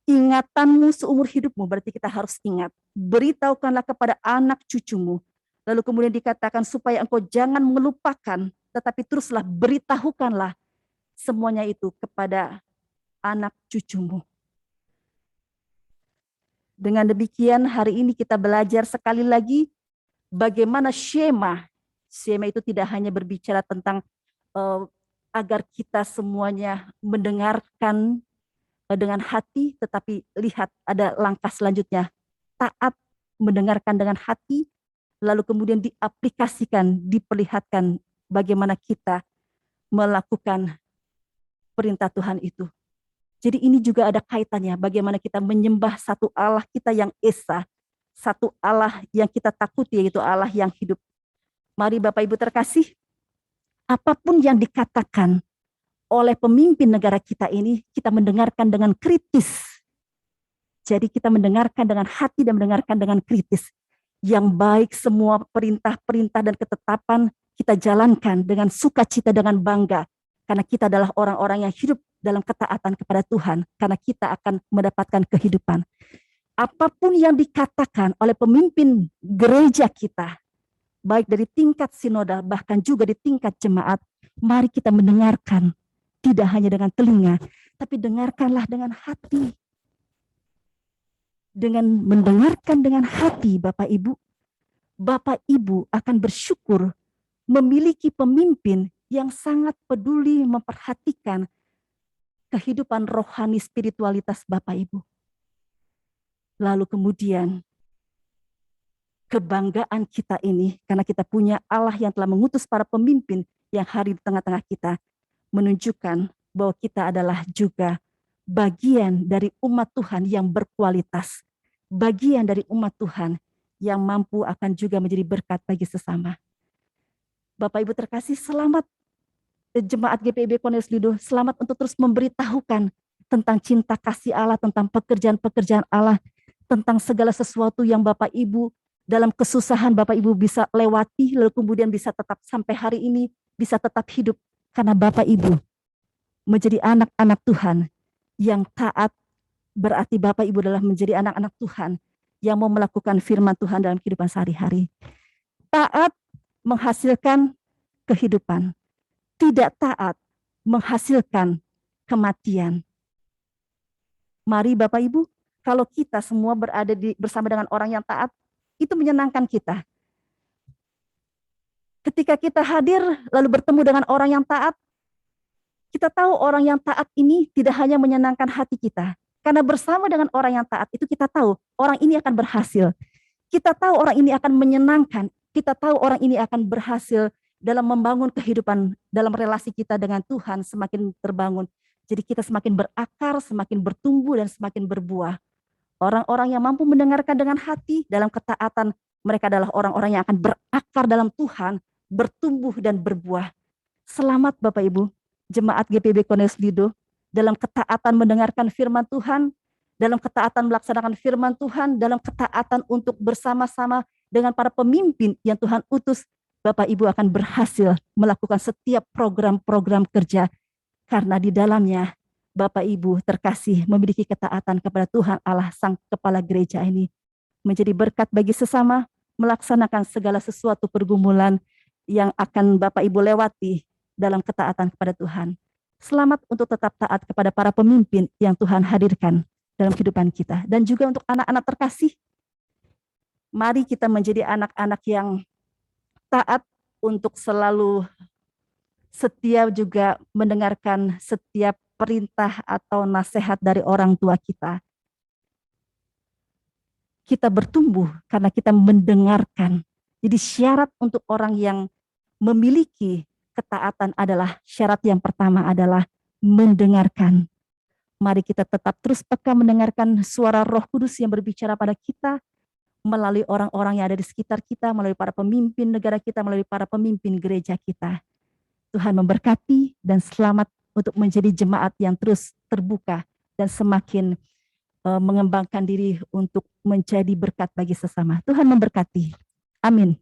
C: ingatanmu seumur hidupmu, berarti kita harus ingat. Beritahukanlah kepada anak cucumu. Lalu kemudian dikatakan supaya engkau jangan melupakan, tetapi teruslah beritahukanlah semuanya itu kepada anak cucumu. Dengan demikian hari ini kita belajar sekali lagi bagaimana Shema. Shema itu tidak hanya berbicara tentang agar kita semuanya mendengarkan dengan hati, tetapi lihat ada langkah selanjutnya. Taat, mendengarkan dengan hati, lalu kemudian diaplikasikan, diperlihatkan bagaimana kita melakukan perintah Tuhan itu. Jadi ini juga ada kaitannya bagaimana kita menyembah satu Allah kita yang esa, satu Allah yang kita takuti, yaitu Allah yang hidup. Mari Bapak Ibu terkasih, apapun yang dikatakan oleh pemimpin negara kita ini, kita mendengarkan dengan kritis. Jadi kita mendengarkan dengan hati dan mendengarkan dengan kritis. Yang baik semua perintah-perintah dan ketetapan kita jalankan dengan sukacita, dengan bangga. Karena kita adalah orang-orang yang hidup dalam ketaatan kepada Tuhan. Karena kita akan mendapatkan kehidupan. Apapun yang dikatakan oleh pemimpin gereja kita, baik dari tingkat sinodal, bahkan juga di tingkat jemaat, mari kita mendengarkan. Tidak hanya dengan telinga, tapi dengarkanlah dengan hati. Dengan mendengarkan dengan hati, Bapak Ibu akan bersyukur memiliki pemimpin yang sangat peduli memperhatikan kehidupan rohani spiritualitas Bapak Ibu. Lalu kemudian kebanggaan kita ini, karena kita punya Allah yang telah mengutus para pemimpin yang hari di tengah-tengah kita, menunjukkan bahwa kita adalah juga bagian dari umat Tuhan yang berkualitas, bagian dari umat Tuhan yang mampu akan juga menjadi berkat bagi sesama. Bapak Ibu terkasih, selamat Jemaat GPIB Cornelius Lido, selamat untuk terus memberitahukan tentang cinta kasih Allah, tentang pekerjaan-pekerjaan Allah, tentang segala sesuatu yang Bapak Ibu dalam kesusahan Bapak Ibu bisa lewati, lalu kemudian bisa tetap sampai hari ini, bisa tetap hidup. Karena Bapak Ibu menjadi anak-anak Tuhan yang taat, berarti Bapak Ibu adalah menjadi anak-anak Tuhan yang mau melakukan firman Tuhan dalam kehidupan sehari-hari. Taat menghasilkan kehidupan. Tidak taat menghasilkan kematian. Mari Bapak Ibu, kalau kita semua berada bersama dengan orang yang taat, itu menyenangkan kita. Ketika kita hadir lalu bertemu dengan orang yang taat, kita tahu orang yang taat ini tidak hanya menyenangkan hati kita. Karena bersama dengan orang yang taat itu kita tahu orang ini akan berhasil. Kita tahu orang ini akan menyenangkan. Kita tahu orang ini akan berhasil dalam membangun kehidupan, dalam relasi kita dengan Tuhan semakin terbangun. Jadi kita semakin berakar, semakin bertumbuh, dan semakin berbuah. Orang-orang yang mampu mendengarkan dengan hati dalam ketaatan, mereka adalah orang-orang yang akan berakar dalam Tuhan, bertumbuh dan berbuah. Selamat Bapak Ibu, Jemaat GPB Cornelius Lido, dalam ketaatan mendengarkan firman Tuhan, dalam ketaatan melaksanakan firman Tuhan, dalam ketaatan untuk bersama-sama dengan para pemimpin yang Tuhan utus, Bapak Ibu akan berhasil melakukan setiap program-program kerja, karena di dalamnya Bapak Ibu terkasih memiliki ketaatan kepada Tuhan Allah Sang Kepala Gereja ini, menjadi berkat bagi sesama, melaksanakan segala sesuatu pergumulan yang akan Bapak Ibu lewati dalam ketaatan kepada Tuhan. Selamat untuk tetap taat kepada para pemimpin yang Tuhan hadirkan dalam kehidupan kita. Dan juga untuk anak-anak terkasih, mari kita menjadi anak-anak yang taat untuk selalu setia juga mendengarkan setiap perintah atau nasihat dari orang tua kita. Kita bertumbuh karena kita mendengarkan. Jadi syarat untuk orang yang memiliki ketaatan adalah, syarat yang pertama adalah mendengarkan. Mari kita tetap terus peka mendengarkan suara Roh Kudus yang berbicara pada kita melalui orang-orang yang ada di sekitar kita, melalui para pemimpin negara kita, melalui para pemimpin gereja kita. Tuhan memberkati dan selamat untuk menjadi jemaat yang terus terbuka dan semakin mengembangkan diri untuk menjadi berkat bagi sesama. Tuhan memberkati. Amin.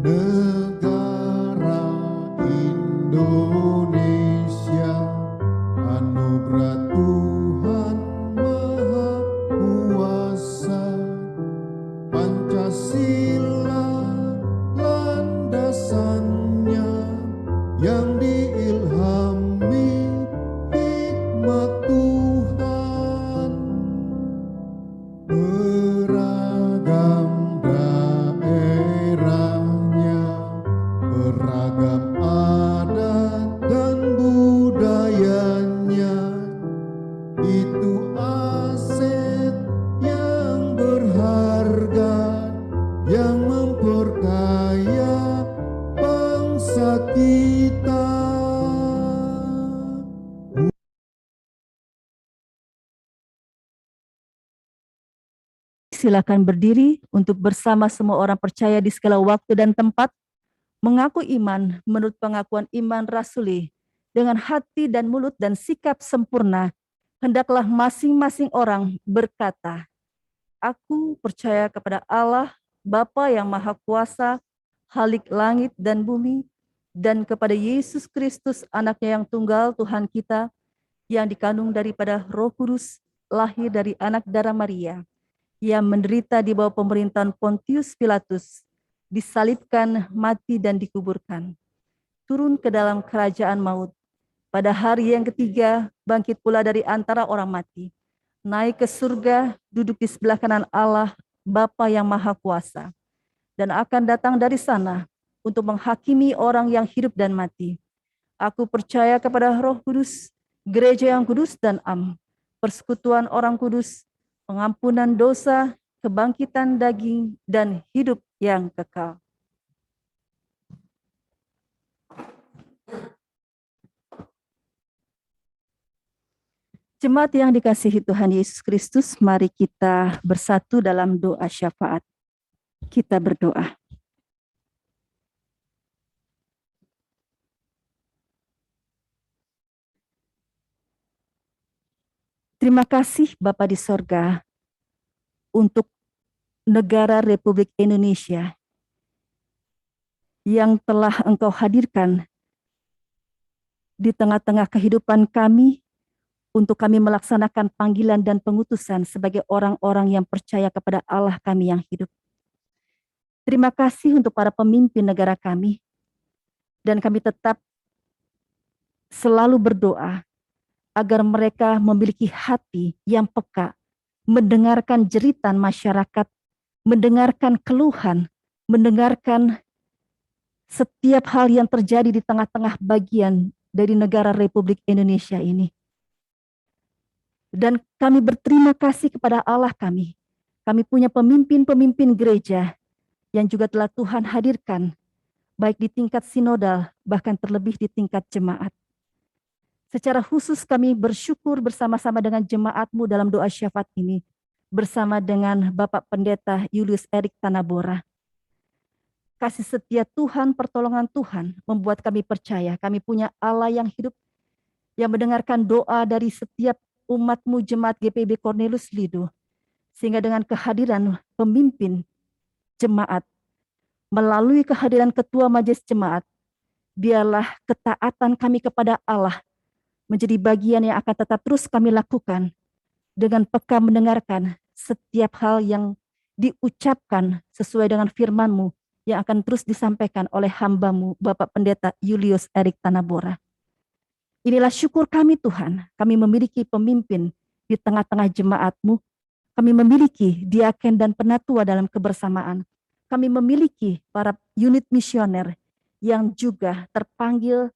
B: Negara Indonesia, anugerah Tuhan Maha Kuasa, Pancasila landasannya yang diilhami hikmat Tuhan. Beragam daerahnya, beragam adat dan budayanya, itu aset yang berharga yang memperkaya bangsa kita.
C: Silakan berdiri untuk bersama semua orang percaya di segala waktu dan tempat, mengaku iman menurut pengakuan iman rasuli, dengan hati dan mulut dan sikap sempurna, hendaklah masing-masing orang berkata, aku percaya kepada Allah, Bapa yang Maha Kuasa, Khalik langit dan bumi, dan kepada Yesus Kristus, anaknya yang tunggal Tuhan kita, yang dikandung daripada Roh Kudus, lahir dari anak darah Maria, yang menderita di bawah pemerintahan Pontius Pilatus, disalibkan, mati, dan dikuburkan. Turun ke dalam kerajaan maut. Pada hari yang ketiga, bangkit pula dari antara orang mati. Naik ke surga, duduk di sebelah kanan Allah, Bapa yang Maha Kuasa. Dan akan datang dari sana untuk menghakimi orang yang hidup dan mati. Aku percaya kepada Roh Kudus, gereja yang kudus dan am, persekutuan orang kudus, pengampunan dosa, kebangkitan daging, dan hidup yang kekal. Jemaat yang dikasihi Tuhan Yesus Kristus, mari kita bersatu dalam doa syafaat. Kita berdoa. Terima kasih Bapa di sorga untuk negara Republik Indonesia yang telah Engkau hadirkan di tengah-tengah kehidupan kami untuk kami melaksanakan panggilan dan pengutusan sebagai orang-orang yang percaya kepada Allah kami yang hidup. Terima kasih untuk para pemimpin negara kami, dan kami tetap selalu berdoa agar mereka memiliki hati yang peka, mendengarkan jeritan masyarakat, mendengarkan keluhan, mendengarkan setiap hal yang terjadi di tengah-tengah bagian dari negara Republik Indonesia ini. Dan kami berterima kasih kepada Allah kami. Kami punya pemimpin-pemimpin gereja yang juga telah Tuhan hadirkan, baik di tingkat sinodal, bahkan terlebih di tingkat jemaat. Secara khusus kami bersyukur bersama-sama dengan jemaatmu dalam doa syafaat ini, bersama dengan Bapak Pendeta Julius Erik Tanabora. Kasih setia Tuhan, pertolongan Tuhan membuat kami percaya kami punya Allah yang hidup, yang mendengarkan doa dari setiap umatmu jemaat GPIB Cornelius Lido, sehingga dengan kehadiran pemimpin jemaat, melalui kehadiran ketua majelis jemaat, biarlah ketaatan kami kepada Allah menjadi bagian yang akan tetap terus kami lakukan dengan peka mendengarkan setiap hal yang diucapkan sesuai dengan firman-Mu yang akan terus disampaikan oleh hamba-Mu Bapak Pendeta Julius Erik Tanabora. Inilah syukur kami Tuhan, kami memiliki pemimpin di tengah-tengah jemaat-Mu, kami memiliki diaken dan penatua dalam kebersamaan, kami memiliki para unit misioner yang juga terpanggil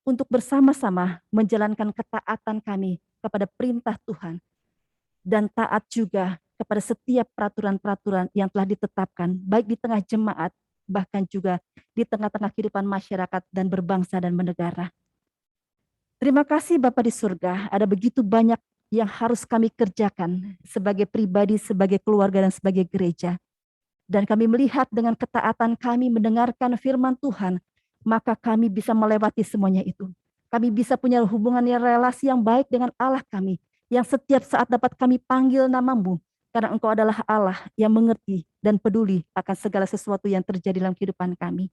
C: untuk bersama-sama menjalankan ketaatan kami kepada perintah Tuhan, dan taat juga kepada setiap peraturan-peraturan yang telah ditetapkan, baik di tengah jemaat, bahkan juga di tengah-tengah kehidupan masyarakat dan berbangsa dan bernegara. Terima kasih Bapa di surga, ada begitu banyak yang harus kami kerjakan sebagai pribadi, sebagai keluarga, dan sebagai gereja. Dan kami melihat dengan ketaatan kami mendengarkan firman Tuhan, maka kami bisa melewati semuanya itu. Kami bisa punya hubungan yang relasi yang baik dengan Allah kami, yang setiap saat dapat kami panggil namamu, karena Engkau adalah Allah yang mengerti dan peduli akan segala sesuatu yang terjadi dalam kehidupan kami.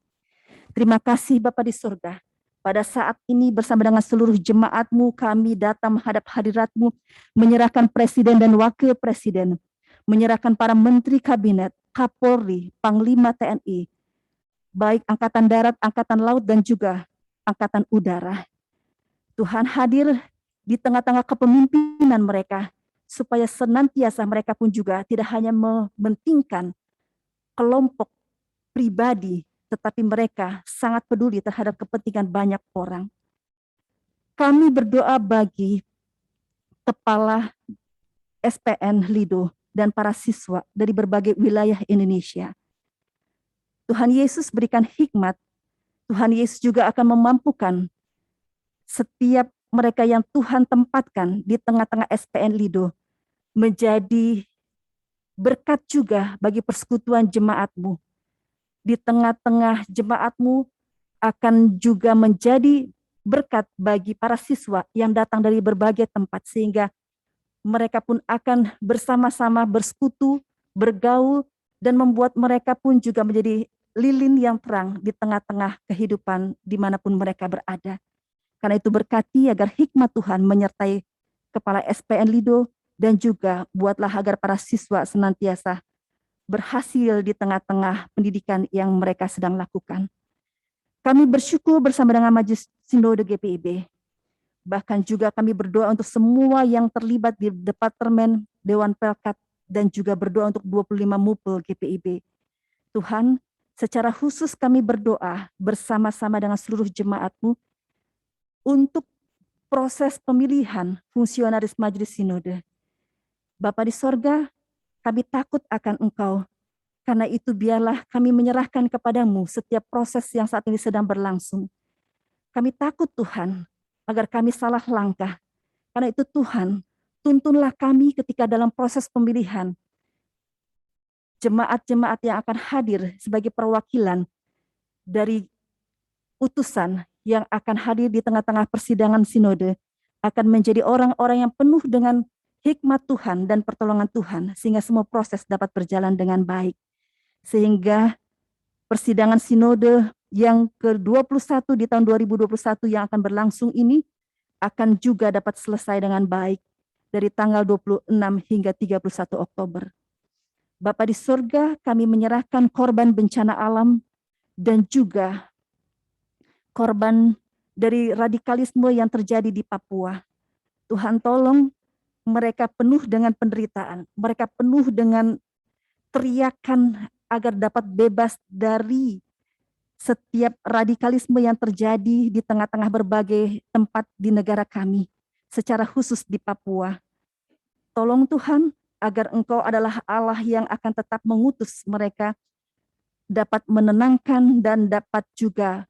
C: Terima kasih Bapa di surga. Pada saat ini bersama dengan seluruh jemaat-Mu kami datang menghadap hadirat-Mu, menyerahkan presiden dan wakil presiden, menyerahkan para menteri kabinet, Kapolri, Panglima TNI, baik Angkatan Darat, Angkatan Laut, dan juga Angkatan Udara. Tuhan hadir di tengah-tengah kepemimpinan mereka, supaya senantiasa mereka pun juga tidak hanya mementingkan kelompok pribadi, tetapi mereka sangat peduli terhadap kepentingan banyak orang. Kami berdoa bagi kepala SPN Lido dan para siswa dari berbagai wilayah Indonesia. Tuhan Yesus berikan hikmat, Tuhan Yesus juga akan memampukan setiap mereka yang Tuhan tempatkan di tengah-tengah SPN Lido menjadi berkat juga bagi persekutuan jemaat-Mu. Di tengah-tengah jemaat-Mu akan juga menjadi berkat bagi para siswa yang datang dari berbagai tempat, sehingga mereka pun akan bersama-sama bersekutu, bergaul, dan membuat mereka pun juga menjadi lilin yang terang di tengah-tengah kehidupan dimanapun mereka berada. Karena itu berkati agar hikmat Tuhan menyertai kepala SPN Lido, dan juga buatlah agar para siswa senantiasa berhasil di tengah-tengah pendidikan yang mereka sedang lakukan. Kami bersyukur bersama dengan Majelis Sinode GPIB. Bahkan juga kami berdoa untuk semua yang terlibat di Departemen Dewan Pelkat, dan juga berdoa untuk 25 MUPL GPIB. Tuhan, secara khusus kami berdoa bersama-sama dengan seluruh jemaat-Mu untuk proses pemilihan fungsionaris Majelis Sinode. Bapa di sorga, kami takut akan Engkau. Karena itu biarlah kami menyerahkan kepadamu setiap proses yang saat ini sedang berlangsung. Kami takut Tuhan, agar kami salah langkah. Karena itu Tuhan, tuntunlah kami ketika dalam proses pemilihan. Jemaat-jemaat yang akan hadir sebagai perwakilan dari utusan yang akan hadir di tengah-tengah persidangan sinode, akan menjadi orang-orang yang penuh dengan hikmat Tuhan dan pertolongan Tuhan sehingga semua proses dapat berjalan dengan baik. Sehingga persidangan sinode yang ke-21 di tahun 2021 yang akan berlangsung ini akan juga dapat selesai dengan baik dari tanggal 26 hingga 31 Oktober. Bapa di surga, kami menyerahkan korban bencana alam dan juga korban dari radikalisme yang terjadi di Papua. Tuhan tolong, mereka penuh dengan penderitaan, mereka penuh dengan teriakan agar dapat bebas dari setiap radikalisme yang terjadi di tengah-tengah berbagai tempat di negara kami, secara khusus di Papua. Tolong Tuhan, agar Engkau adalah Allah yang akan tetap mengutus mereka, dapat menenangkan dan dapat juga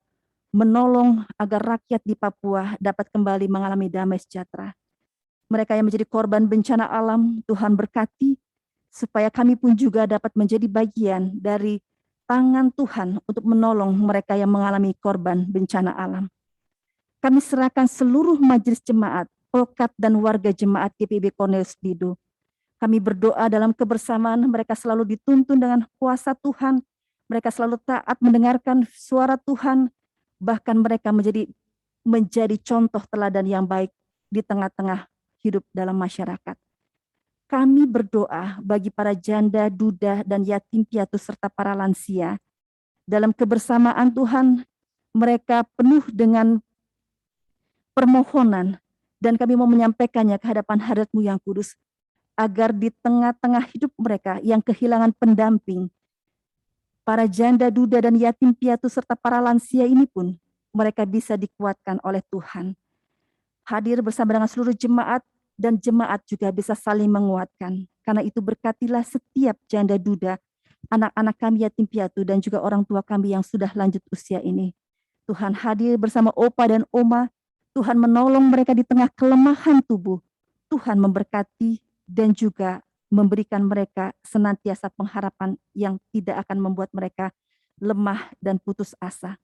C: menolong agar rakyat di Papua dapat kembali mengalami damai sejahtera. Mereka yang menjadi korban bencana alam, Tuhan berkati, supaya kami pun juga dapat menjadi bagian dari tangan Tuhan untuk menolong mereka yang mengalami korban bencana alam. Kami serahkan seluruh majelis jemaat, pelkat dan warga jemaat GPIB Cornelius Lido. Kami berdoa dalam kebersamaan, mereka selalu dituntun dengan kuasa Tuhan, mereka selalu taat mendengarkan suara Tuhan, bahkan mereka menjadi contoh teladan yang baik di tengah-tengah hidup dalam masyarakat. Kami berdoa bagi para janda, duda, dan yatim piatu serta para lansia. Dalam kebersamaan Tuhan, mereka penuh dengan permohonan, dan kami mau menyampaikannya ke hadapan hadirat-Mu yang kudus, agar di tengah-tengah hidup mereka yang kehilangan pendamping, para janda, duda, dan yatim piatu serta para lansia ini pun, mereka bisa dikuatkan oleh Tuhan. Hadir bersama dengan seluruh jemaat, dan jemaat juga bisa saling menguatkan. Karena itu berkatilah setiap janda duda, anak-anak kami yatim piatu, dan juga orang tua kami yang sudah lanjut usia ini. Tuhan hadir bersama opa dan oma, Tuhan menolong mereka di tengah kelemahan tubuh. Tuhan memberkati dan juga memberikan mereka senantiasa pengharapan yang tidak akan membuat mereka lemah dan putus asa.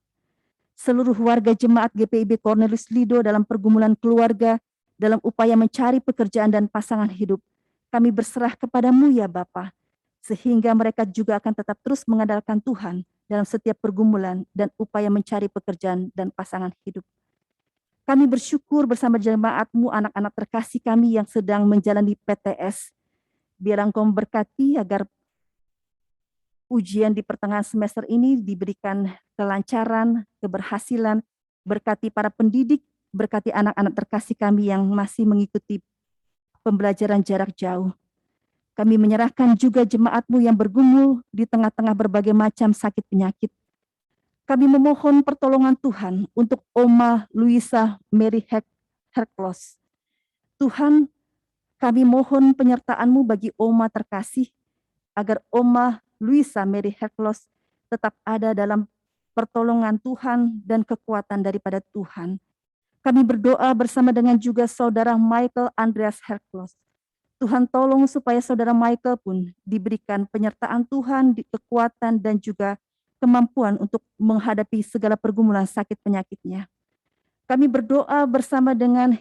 C: Seluruh warga jemaat GPIB Cornelius Lido dalam pergumulan keluarga, dalam upaya mencari pekerjaan dan pasangan hidup, kami berserah kepada-Mu ya Bapa, sehingga mereka juga akan tetap terus mengandalkan Tuhan dalam setiap pergumulan dan upaya mencari pekerjaan dan pasangan hidup. Kami bersyukur bersama jemaat-Mu, anak-anak terkasih kami yang sedang menjalani PTS. Biar Engkau memberkati agar ujian di pertengahan semester ini diberikan kelancaran, keberhasilan, berkati para pendidik, berkati anak-anak terkasih kami yang masih mengikuti pembelajaran jarak jauh. Kami menyerahkan juga jemaat-Mu yang bergumul di tengah-tengah berbagai macam sakit penyakit. Kami memohon pertolongan Tuhan untuk Oma Luisa Mary Herklos. Tuhan, kami mohon penyertaan-Mu bagi Oma terkasih, agar Oma Luisa Mary Herklos tetap ada dalam pertolongan Tuhan dan kekuatan daripada Tuhan. Kami berdoa bersama dengan juga saudara Michael Andreas Herklos. Tuhan tolong supaya saudara Michael pun diberikan penyertaan Tuhan, kekuatan dan juga kemampuan untuk menghadapi segala pergumulan sakit penyakitnya. Kami berdoa bersama dengan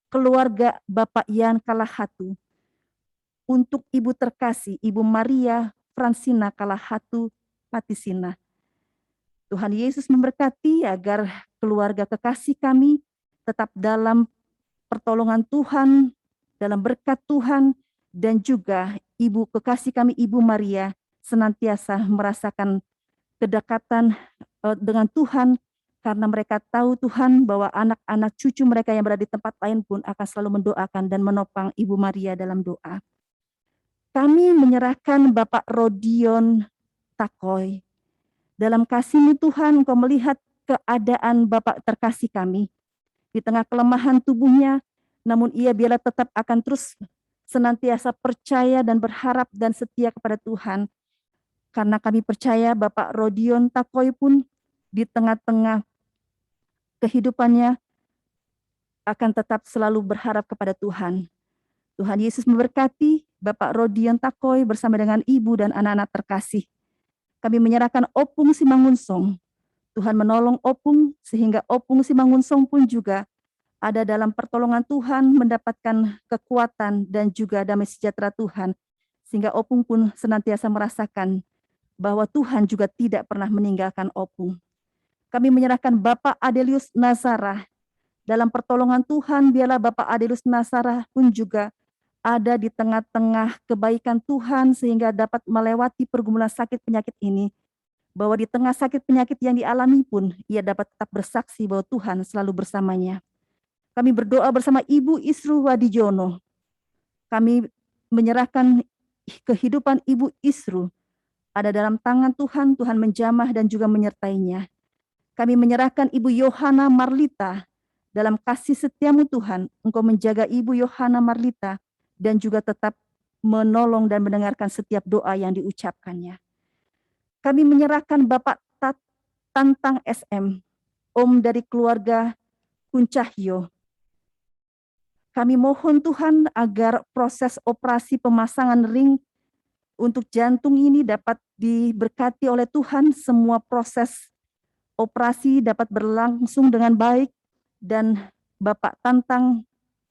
C: keluarga Bapak Yan Kalahatu untuk Ibu terkasih, Ibu Maria Fransina Kalahatu Patisina. Tuhan Yesus memberkati agar keluarga kekasih kami tetap dalam pertolongan Tuhan, dalam berkat Tuhan, dan juga Ibu kekasih kami, Ibu Maria, senantiasa merasakan kedekatan dengan Tuhan, karena mereka tahu Tuhan bahwa anak-anak cucu mereka yang berada di tempat lain pun akan selalu mendoakan dan menopang Ibu Maria dalam doa. Kami menyerahkan Bapak Rodion Takoy. Dalam kasih-Mu Tuhan, Engkau melihat keadaan Bapak terkasih kami. Di tengah kelemahan tubuhnya, namun ia biarlah tetap akan terus senantiasa percaya dan berharap dan setia kepada Tuhan. Karena kami percaya Bapak Rodion Takoy pun di tengah-tengah kehidupannya akan tetap selalu berharap kepada Tuhan. Tuhan Yesus memberkati Bapak Rodion Takoy bersama dengan ibu dan anak-anak terkasih. Kami menyerahkan Opung Simangunsong. Tuhan menolong Opung sehingga Opung Simangunsong pun juga ada dalam pertolongan Tuhan, mendapatkan kekuatan dan juga damai sejahtera Tuhan, sehingga opung pun senantiasa merasakan bahwa Tuhan juga tidak pernah meninggalkan opung. Kami menyerahkan Bapak Adelius Nazarah dalam pertolongan Tuhan, biarlah Bapak Adelius Nazarah pun juga ada di tengah-tengah kebaikan Tuhan sehingga dapat melewati pergumulan sakit penyakit ini. Bahwa di tengah sakit penyakit yang dialami pun ia dapat tetap bersaksi bahwa Tuhan selalu bersamanya. Kami berdoa bersama Ibu Isru Wadijono. Kami menyerahkan kehidupan Ibu Isru ada dalam tangan Tuhan, Tuhan menjamah dan juga menyertainya. Kami menyerahkan Ibu Yohana Marlita dalam kasih setiamu Tuhan, Engkau menjaga Ibu Yohana Marlita dan juga tetap menolong dan mendengarkan setiap doa yang diucapkannya. Kami menyerahkan Bapak Tantang SM, Om dari keluarga Kuncahyo. Kami mohon Tuhan agar proses operasi pemasangan ring untuk jantung ini dapat diberkati oleh Tuhan. Semua proses operasi dapat berlangsung dengan baik dan Bapak Tantang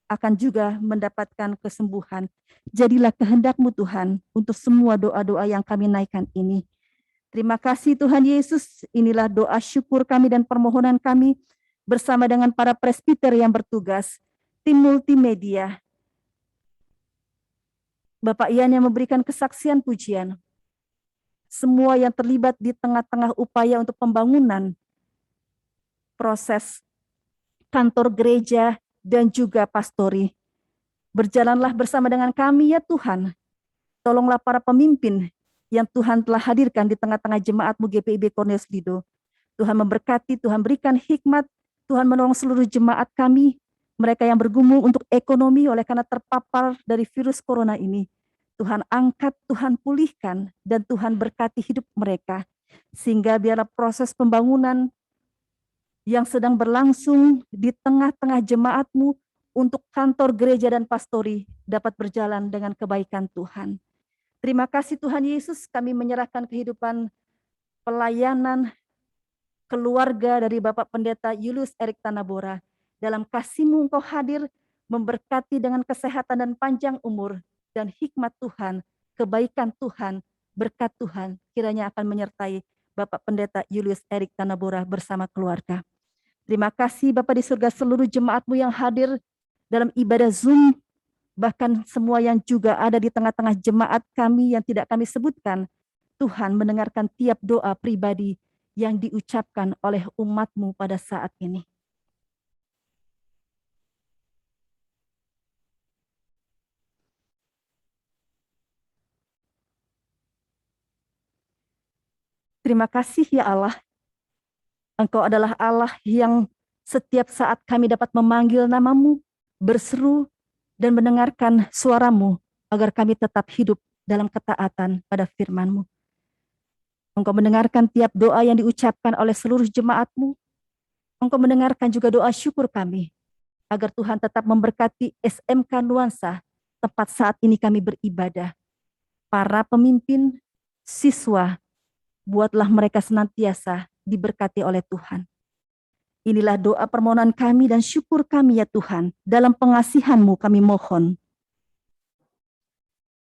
C: akan juga mendapatkan kesembuhan. Jadilah kehendak-Mu Tuhan untuk semua doa-doa yang kami naikkan ini. Terima kasih Tuhan Yesus, inilah doa syukur kami dan permohonan kami bersama dengan para presbiter yang bertugas, tim multimedia, Bapak Ian yang memberikan kesaksian pujian, semua yang terlibat di tengah-tengah upaya untuk pembangunan, proses kantor gereja dan juga pastori. Berjalanlah bersama dengan kami ya Tuhan, tolonglah para pemimpin yang Tuhan telah hadirkan di tengah-tengah jemaat-Mu GPIB Cornelius Lido. Tuhan memberkati, Tuhan berikan hikmat, Tuhan menolong seluruh jemaat kami, mereka yang bergumul untuk ekonomi oleh karena terpapar dari virus corona ini. Tuhan angkat, Tuhan pulihkan, dan Tuhan berkati hidup mereka. Sehingga biarlah proses pembangunan yang sedang berlangsung di tengah-tengah jemaat-Mu untuk kantor gereja dan pastori dapat berjalan dengan kebaikan Tuhan. Terima kasih Tuhan Yesus, kami menyerahkan kehidupan pelayanan keluarga dari Bapak Pendeta Julius Erik Tanabora. Dalam kasih-Mu Engkau hadir, memberkati dengan kesehatan dan panjang umur, dan hikmat Tuhan, kebaikan Tuhan, berkat Tuhan, kiranya akan menyertai Bapak Pendeta Julius Erik Tanabora bersama keluarga. Terima kasih Bapak di surga, seluruh jemaat-Mu yang hadir dalam ibadah Zoom, bahkan semua yang juga ada di tengah-tengah jemaat kami yang tidak kami sebutkan. Tuhan mendengarkan tiap doa pribadi yang diucapkan oleh umat-Mu pada saat ini. Terima kasih ya Allah. Engkau adalah Allah yang setiap saat kami dapat memanggil nama-Mu, berseru, dan mendengarkan suara-Mu agar kami tetap hidup dalam ketaatan pada firman-Mu. Engkau mendengarkan tiap doa yang diucapkan oleh seluruh jemaat-Mu. Engkau mendengarkan juga doa syukur kami agar Tuhan tetap memberkati SMK Nuansa tempat saat ini kami beribadah. Para pemimpin, siswa, buatlah mereka senantiasa diberkati oleh Tuhan. Inilah doa permohonan kami dan syukur kami ya Tuhan. Dalam pengasihan-Mu kami mohon.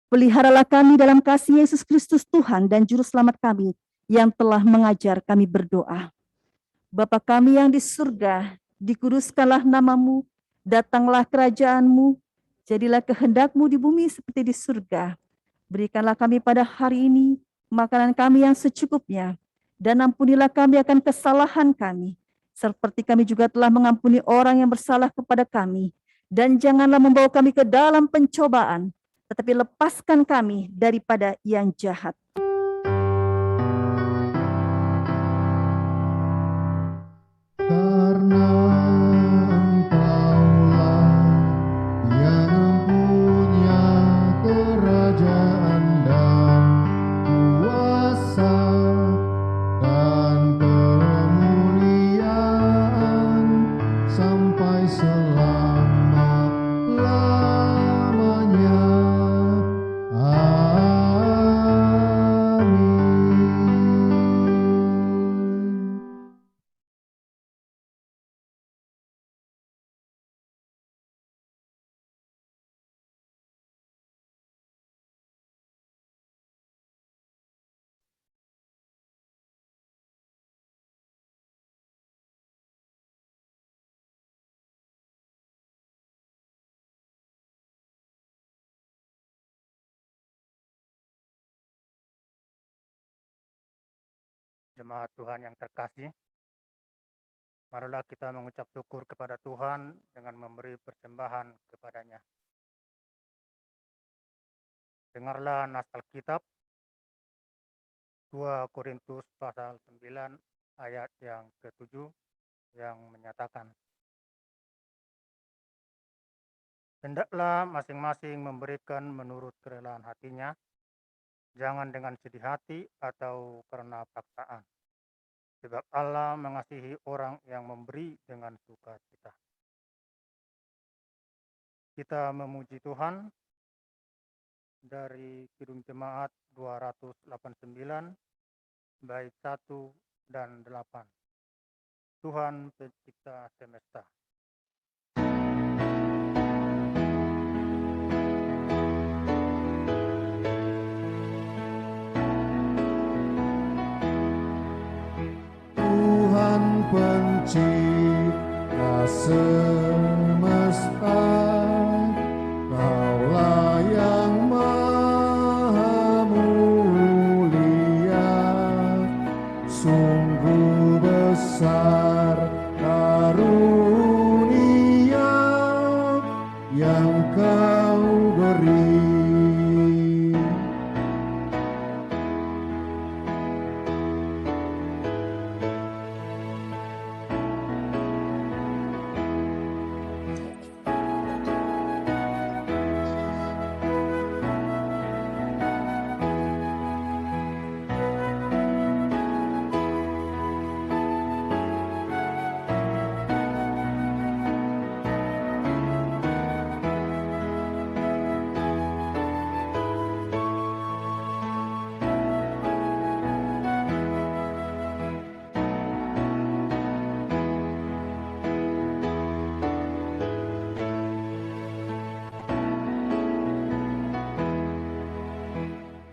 C: Peliharalah kami dalam kasih Yesus Kristus Tuhan dan Juru Selamat kami yang telah mengajar kami berdoa. Bapa kami yang di surga, dikuduskanlah nama-Mu, datanglah kerajaan-Mu, jadilah kehendak-Mu di bumi seperti di surga. Berikanlah kami pada hari ini makanan kami yang secukupnya, dan ampunilah kami akan kesalahan kami, seperti kami juga telah mengampuni orang yang bersalah kepada kami. Dan janganlah membawa kami ke dalam pencobaan, tetapi lepaskan kami daripada yang jahat.
B: Karena Engkaulah yang punya kerajaan dan kuasa dan kemuliaan sampai selama-lamanya. Amin.
D: Jemaat Tuhan yang terkasih, marilah kita mengucap syukur kepada Tuhan dengan memberi persembahan kepadanya. Dengarlah nas Alkitab 2 Korintus pasal 9 ayat yang ke-7 yang menyatakan, hendaklah masing-masing memberikan menurut kerelaan hatinya, jangan dengan sedih hati atau karena paksaan. Sebab Allah mengasihi orang yang memberi dengan sukacita. Kita memuji Tuhan dari Kidung Jemaat 289, bait 1 dan 8. Tuhan pencipta semesta.
B: Tuhan pencipta semesta, Kaulah yang maha mulia, sungguh besar karunia yang Kau beri.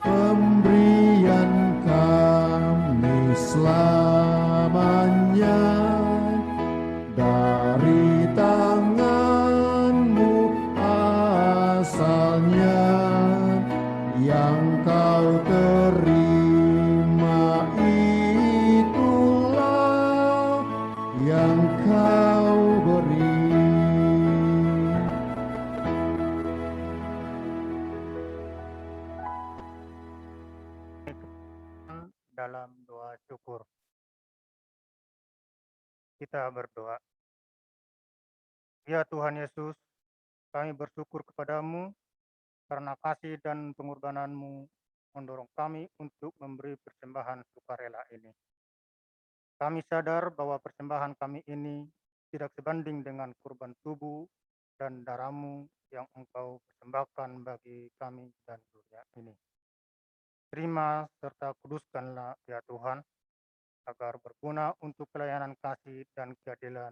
B: Pemberian kami selamanya dari tangan-Mu asalnya, yang Kau terima itulah yang Kau beri.
D: Dalam doa syukur, kita berdoa. Ya Tuhan Yesus, kami bersyukur kepadamu karena kasih dan pengorbanan-Mu mendorong kami untuk memberi persembahan sukarela ini. Kami sadar bahwa persembahan kami ini tidak sebanding dengan kurban tubuh dan darah-Mu yang Engkau persembahkan bagi kami dan dunia ini. Terima serta kuduskanlah ya Tuhan, agar berguna untuk pelayanan kasih dan keadilan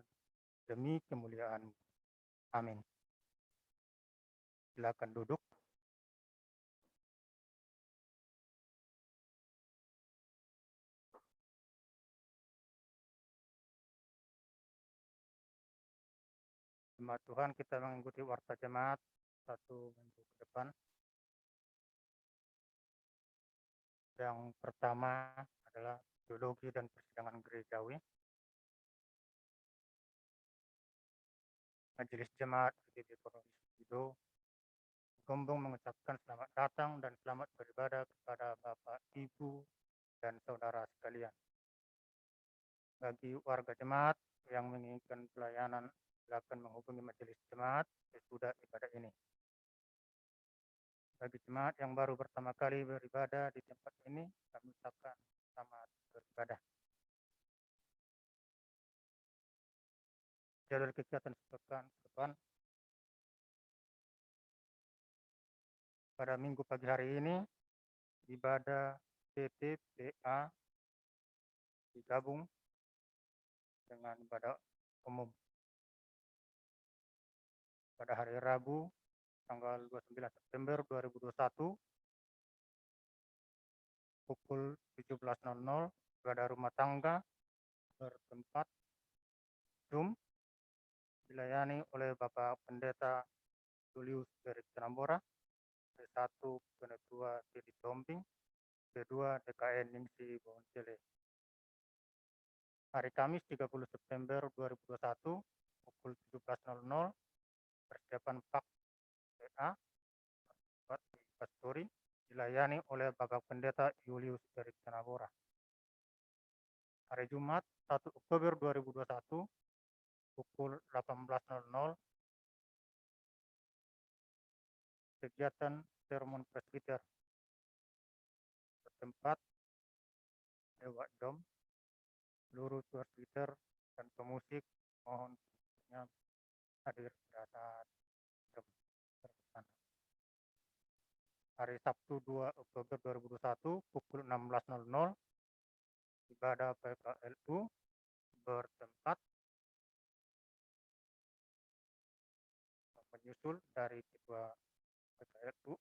D: demi kemuliaan-Mu. Amin. Silakan duduk. Jemaat Tuhan, kita mengikuti warta jemaat 1 minggu ke depan. Yang pertama adalah teologi dan persidangan gerejawi. Majelis Jemaat GGD Provinsi Sido Gombong mengucapkan selamat datang dan selamat beribadah kepada Bapak, Ibu, dan saudara sekalian. Bagi warga jemaat yang menginginkan pelayanan, silakan menghubungi Majelis Jemaat sesudah ibadah ini. Bagi jemaat yang baru pertama kali beribadah di tempat ini, kami ucapkan selamat beribadah. Jadwal kegiatan sepekan ke depan. Pada minggu pagi hari ini, ibadah PTPA digabung dengan ibadah umum. Pada hari Rabu, tanggal 29 September 2021, pukul 17.00, ibadah rumah tangga bertempat Zoom dilayani oleh Bapak Pendeta Julius Derek Tenambora, P1 Penetua Sidi Tomping, P2 DKN Ningsi Boncele. hari Kamis 30 September 2021 pukul 17.00 persiapan Pak PA buat di Pastori dilayani oleh Bapak Pendeta Julius dari Tanabora. Hari Jumat 1 Oktober 2021 pukul 18.00 kegiatan sermon presbiter bertempat Dewa Dom, seluruh presbiter dan pemusik mohon semuanya hadir pada saat sermon. Hari Sabtu 2 Oktober 2021 pukul 16.00 ibadah PKLU bertempat menyusul dari Ketua PKLU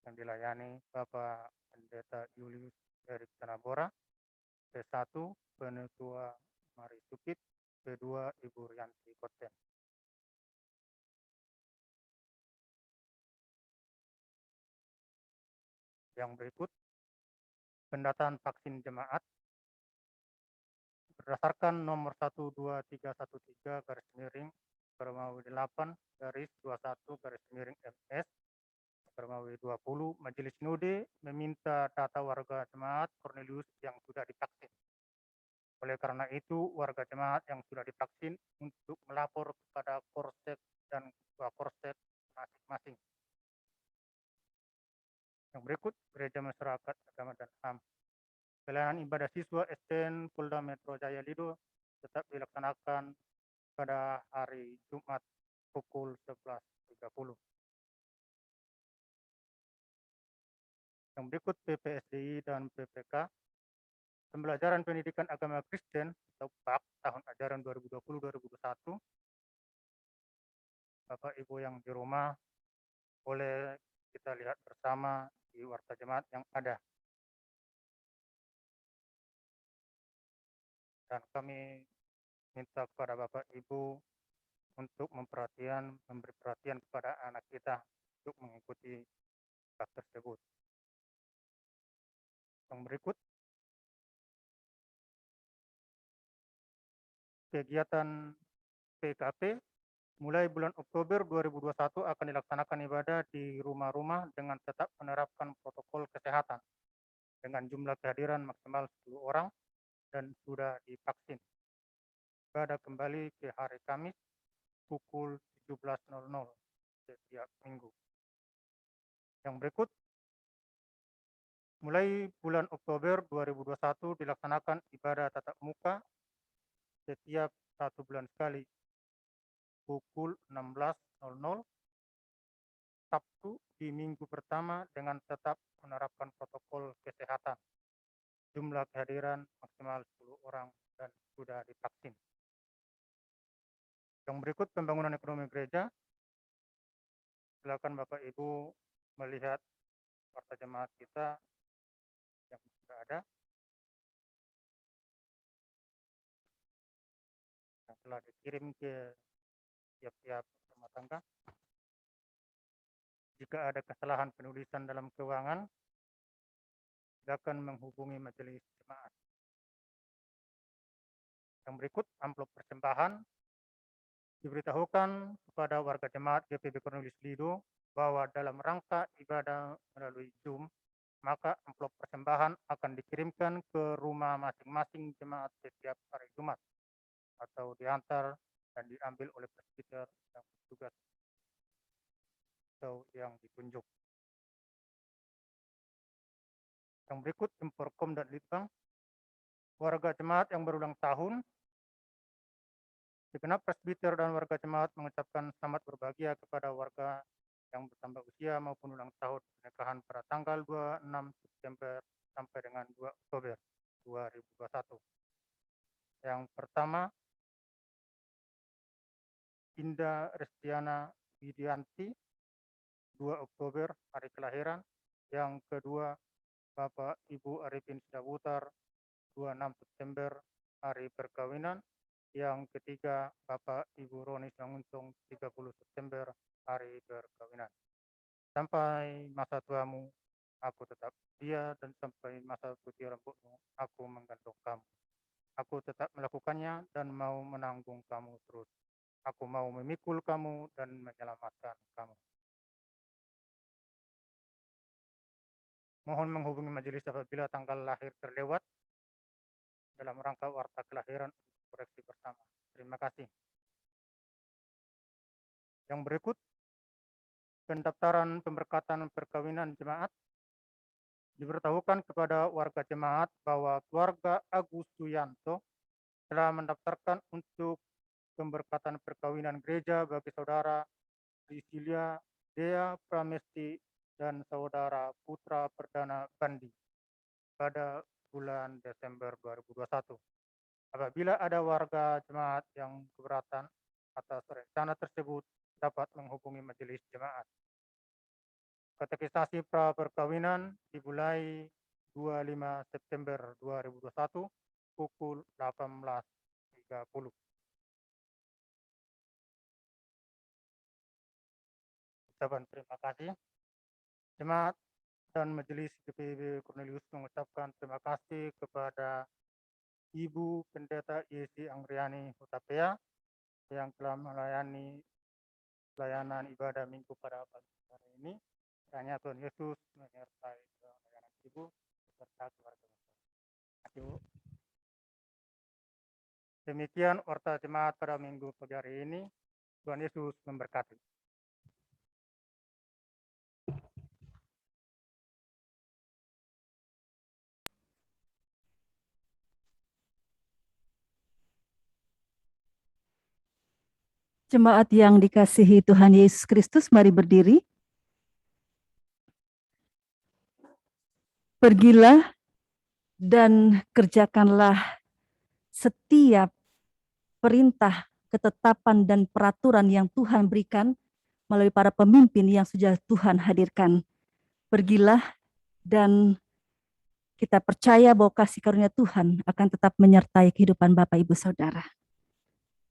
D: yang dilayani Bapak Pendeta Julius dari Tanabora, P1 Penetua Mari Supit, P2 Ibu Rianti Koten. Yang berikut pendataan vaksin jemaat berdasarkan nomor 12313 garis miring Permawi 8 garis 21 garis miring MS Permawi 20 Majelis Sinode meminta data warga jemaat Cornelius yang sudah divaksin. Oleh karena itu, warga jemaat yang sudah divaksin untuk melapor kepada Korsek dan Ketua Korsek masing-masing. Yang berikut, Gereja Masyarakat Agama dan HAM. Pelayanan ibadah siswa SDN Polda Metro Jaya Lido tetap dilaksanakan pada hari Jumat pukul 11.30. Yang berikut PPSDI dan PPK. Pembelajaran Pendidikan Agama Kristen atau PAK tahun ajaran 2020-2021. Bapak Ibu yang di rumah boleh kita lihat bersama di warta jemaat yang ada. Dan kami minta kepada Bapak Ibu untuk memberi perhatian kepada anak kita untuk mengikuti PAK tersebut. Yang berikut, kegiatan PKP mulai bulan Oktober 2021 akan dilaksanakan ibadah di rumah-rumah dengan tetap menerapkan protokol kesehatan dengan jumlah kehadiran maksimal 10 orang dan sudah divaksin. Ibadah kembali ke hari Kamis pukul 17.00 setiap minggu. Yang berikut, mulai bulan Oktober 2021 dilaksanakan ibadah tatap muka setiap 1 bulan sekali pukul 16.00 Sabtu di minggu pertama dengan tetap menerapkan protokol kesehatan. Jumlah kehadiran maksimal 10 orang dan sudah divaksin. Yang berikut pembangunan ekonomi gereja. Silakan Bapak Ibu melihat warta jemaat kita yang sudah ada. Yang telah dikirim ke tiap-tiap rumah tangga. Jika ada kesalahan penulisan dalam keuangan, silakan menghubungi majelis jemaat. Yang berikut amplop persembahan diberitahukan kepada warga jemaat GPB Cornelius Lido bahwa dalam rangka ibadah melalui Zoom, maka amplop persembahan akan dikirimkan ke rumah masing-masing jemaat setiap hari Jumat atau diantar dan diambil oleh presbiter yang bertugas atau yang ditunjuk. Yang berikut Inforkom dan Litbang. Warga jemaat yang berulang tahun, segenap presbiter dan warga jemaat mengucapkan selamat berbahagia kepada warga yang bertambah usia maupun ulang tahun pernikahan pada tanggal 26 September sampai dengan 2 Oktober 2021. Yang pertama, Indah Restiana Widianti, 2 Oktober hari kelahiran. Yang kedua, Bapak Ibu Arifin Sidaputar, 26 September hari perkawinan. Yang ketiga, Bapak Ibu Roni Sanguntung, 30 September hari perkawinan. Sampai masa tuamu, aku tetap setia, dan sampai masa putih rambutmu, aku menggantung kamu. Aku tetap melakukannya dan mau menanggung kamu terus. Aku mau memikul kamu dan menyelamatkan kamu. Mohon menghubungi majelis apabila tanggal lahir terlewat dalam rangka warta kelahiran untuk koreksi bersama. Terima kasih. Yang berikut, pendaftaran pemberkatan perkawinan jemaat. Diberitahukan kepada warga jemaat bahwa keluarga Agus Suyanto telah mendaftarkan untuk pemberkatan perkawinan gereja bagi saudara Priscilia Dea Pramesti dan saudara Putra Perdana Bandi pada bulan Desember 2021. Apabila ada warga jemaat yang keberatan atas rencana tersebut, dapat menghubungi majelis jemaat. Katekisasi pra perkawinan dimulai 25 September 2021 pukul 18.30. Ucapan terima kasih. Jemaat dan Majelis GPIB Cornelius mengucapkan terima kasih kepada Ibu Pendeta Yesi Anggriani Hutapea yang telah melayani pelayanan ibadah minggu pada pagi hari ini. Kiranya Tuhan Yesus menyertai pelayanan Ibu beserta keluarga. Terima kasih, Bu. Demikian warta jemaat pada minggu pagi hari ini. Tuhan Yesus memberkati.
C: Jemaat yang dikasihi Tuhan Yesus Kristus, mari berdiri. Pergilah dan kerjakanlah setiap perintah, ketetapan, dan peraturan yang Tuhan berikan melalui para pemimpin yang sudah Tuhan hadirkan. Pergilah dan kita percaya bahwa kasih karunia Tuhan akan tetap menyertai kehidupan Bapak Ibu Saudara.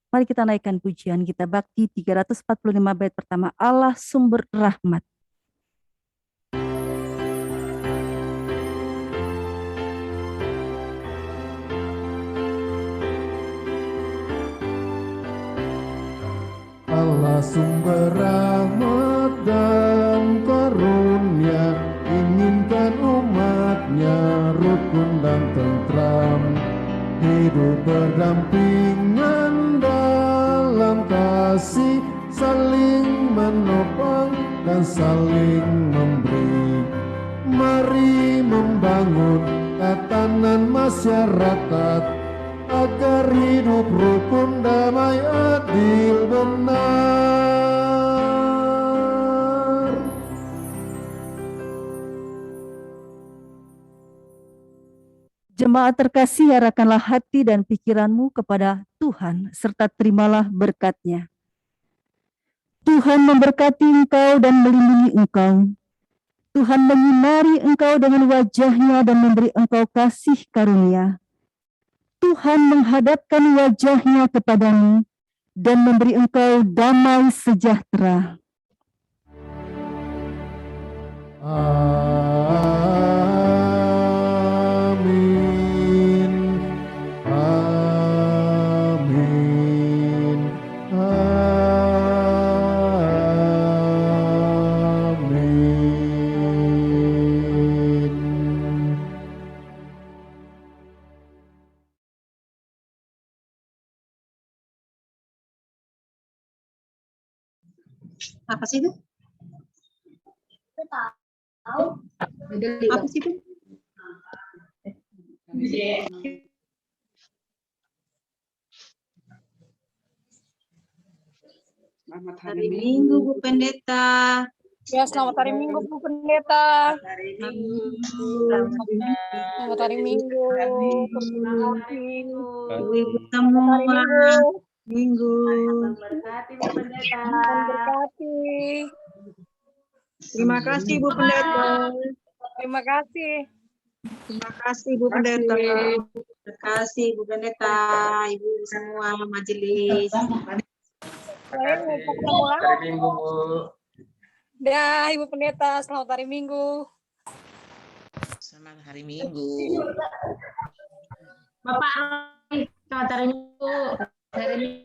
C: Mari kita naikkan pujian kita bakti 345 bait pertama, Allah sumber rahmat.
B: Allah sumber rahmat dan karunia, inginkan umatnya rukun dan tentram, hidup berdampingan dalam kasih, saling menopang dan saling memberi. Mari membangun tatanan masyarakat agar hidup rukun, damai, adil, benar.
C: Jemaat terkasih, arahkanlah hati dan pikiranmu kepada Tuhan, serta terimalah berkat-Nya. Tuhan memberkati engkau dan melindungi engkau. Tuhan menyinari engkau dengan wajah-Nya dan memberi engkau kasih karunia. Tuhan menghadapkan wajah-Nya kepadamu dan memberi engkau damai sejahtera.
B: Amin. Amin. Amin.
E: Apa sih itu? Apa sih itu?
F: Selamat
E: Hari Minggu, Bu Pendeta.
F: Ya, selamat hari Minggu, Bu Pendeta.
E: Hari Minggu.
F: Selamat hari Minggu.
E: Ibu semua. Minggu.
F: Memberkati, Bu Pendeta.
E: Terima kasih, Bu Pendeta.
F: Terima kasih.
E: Terima kasih, Bu Pendeta. Terima kasih, Bu Pendeta. Ibu semua majelis.
F: Selamat hari Minggu, Bu. Ya, Ibu Pendeta, selamat hari Minggu.
G: Selamat hari Minggu.
E: Bapak
F: Selamat hari Minggu. Hari Minggu.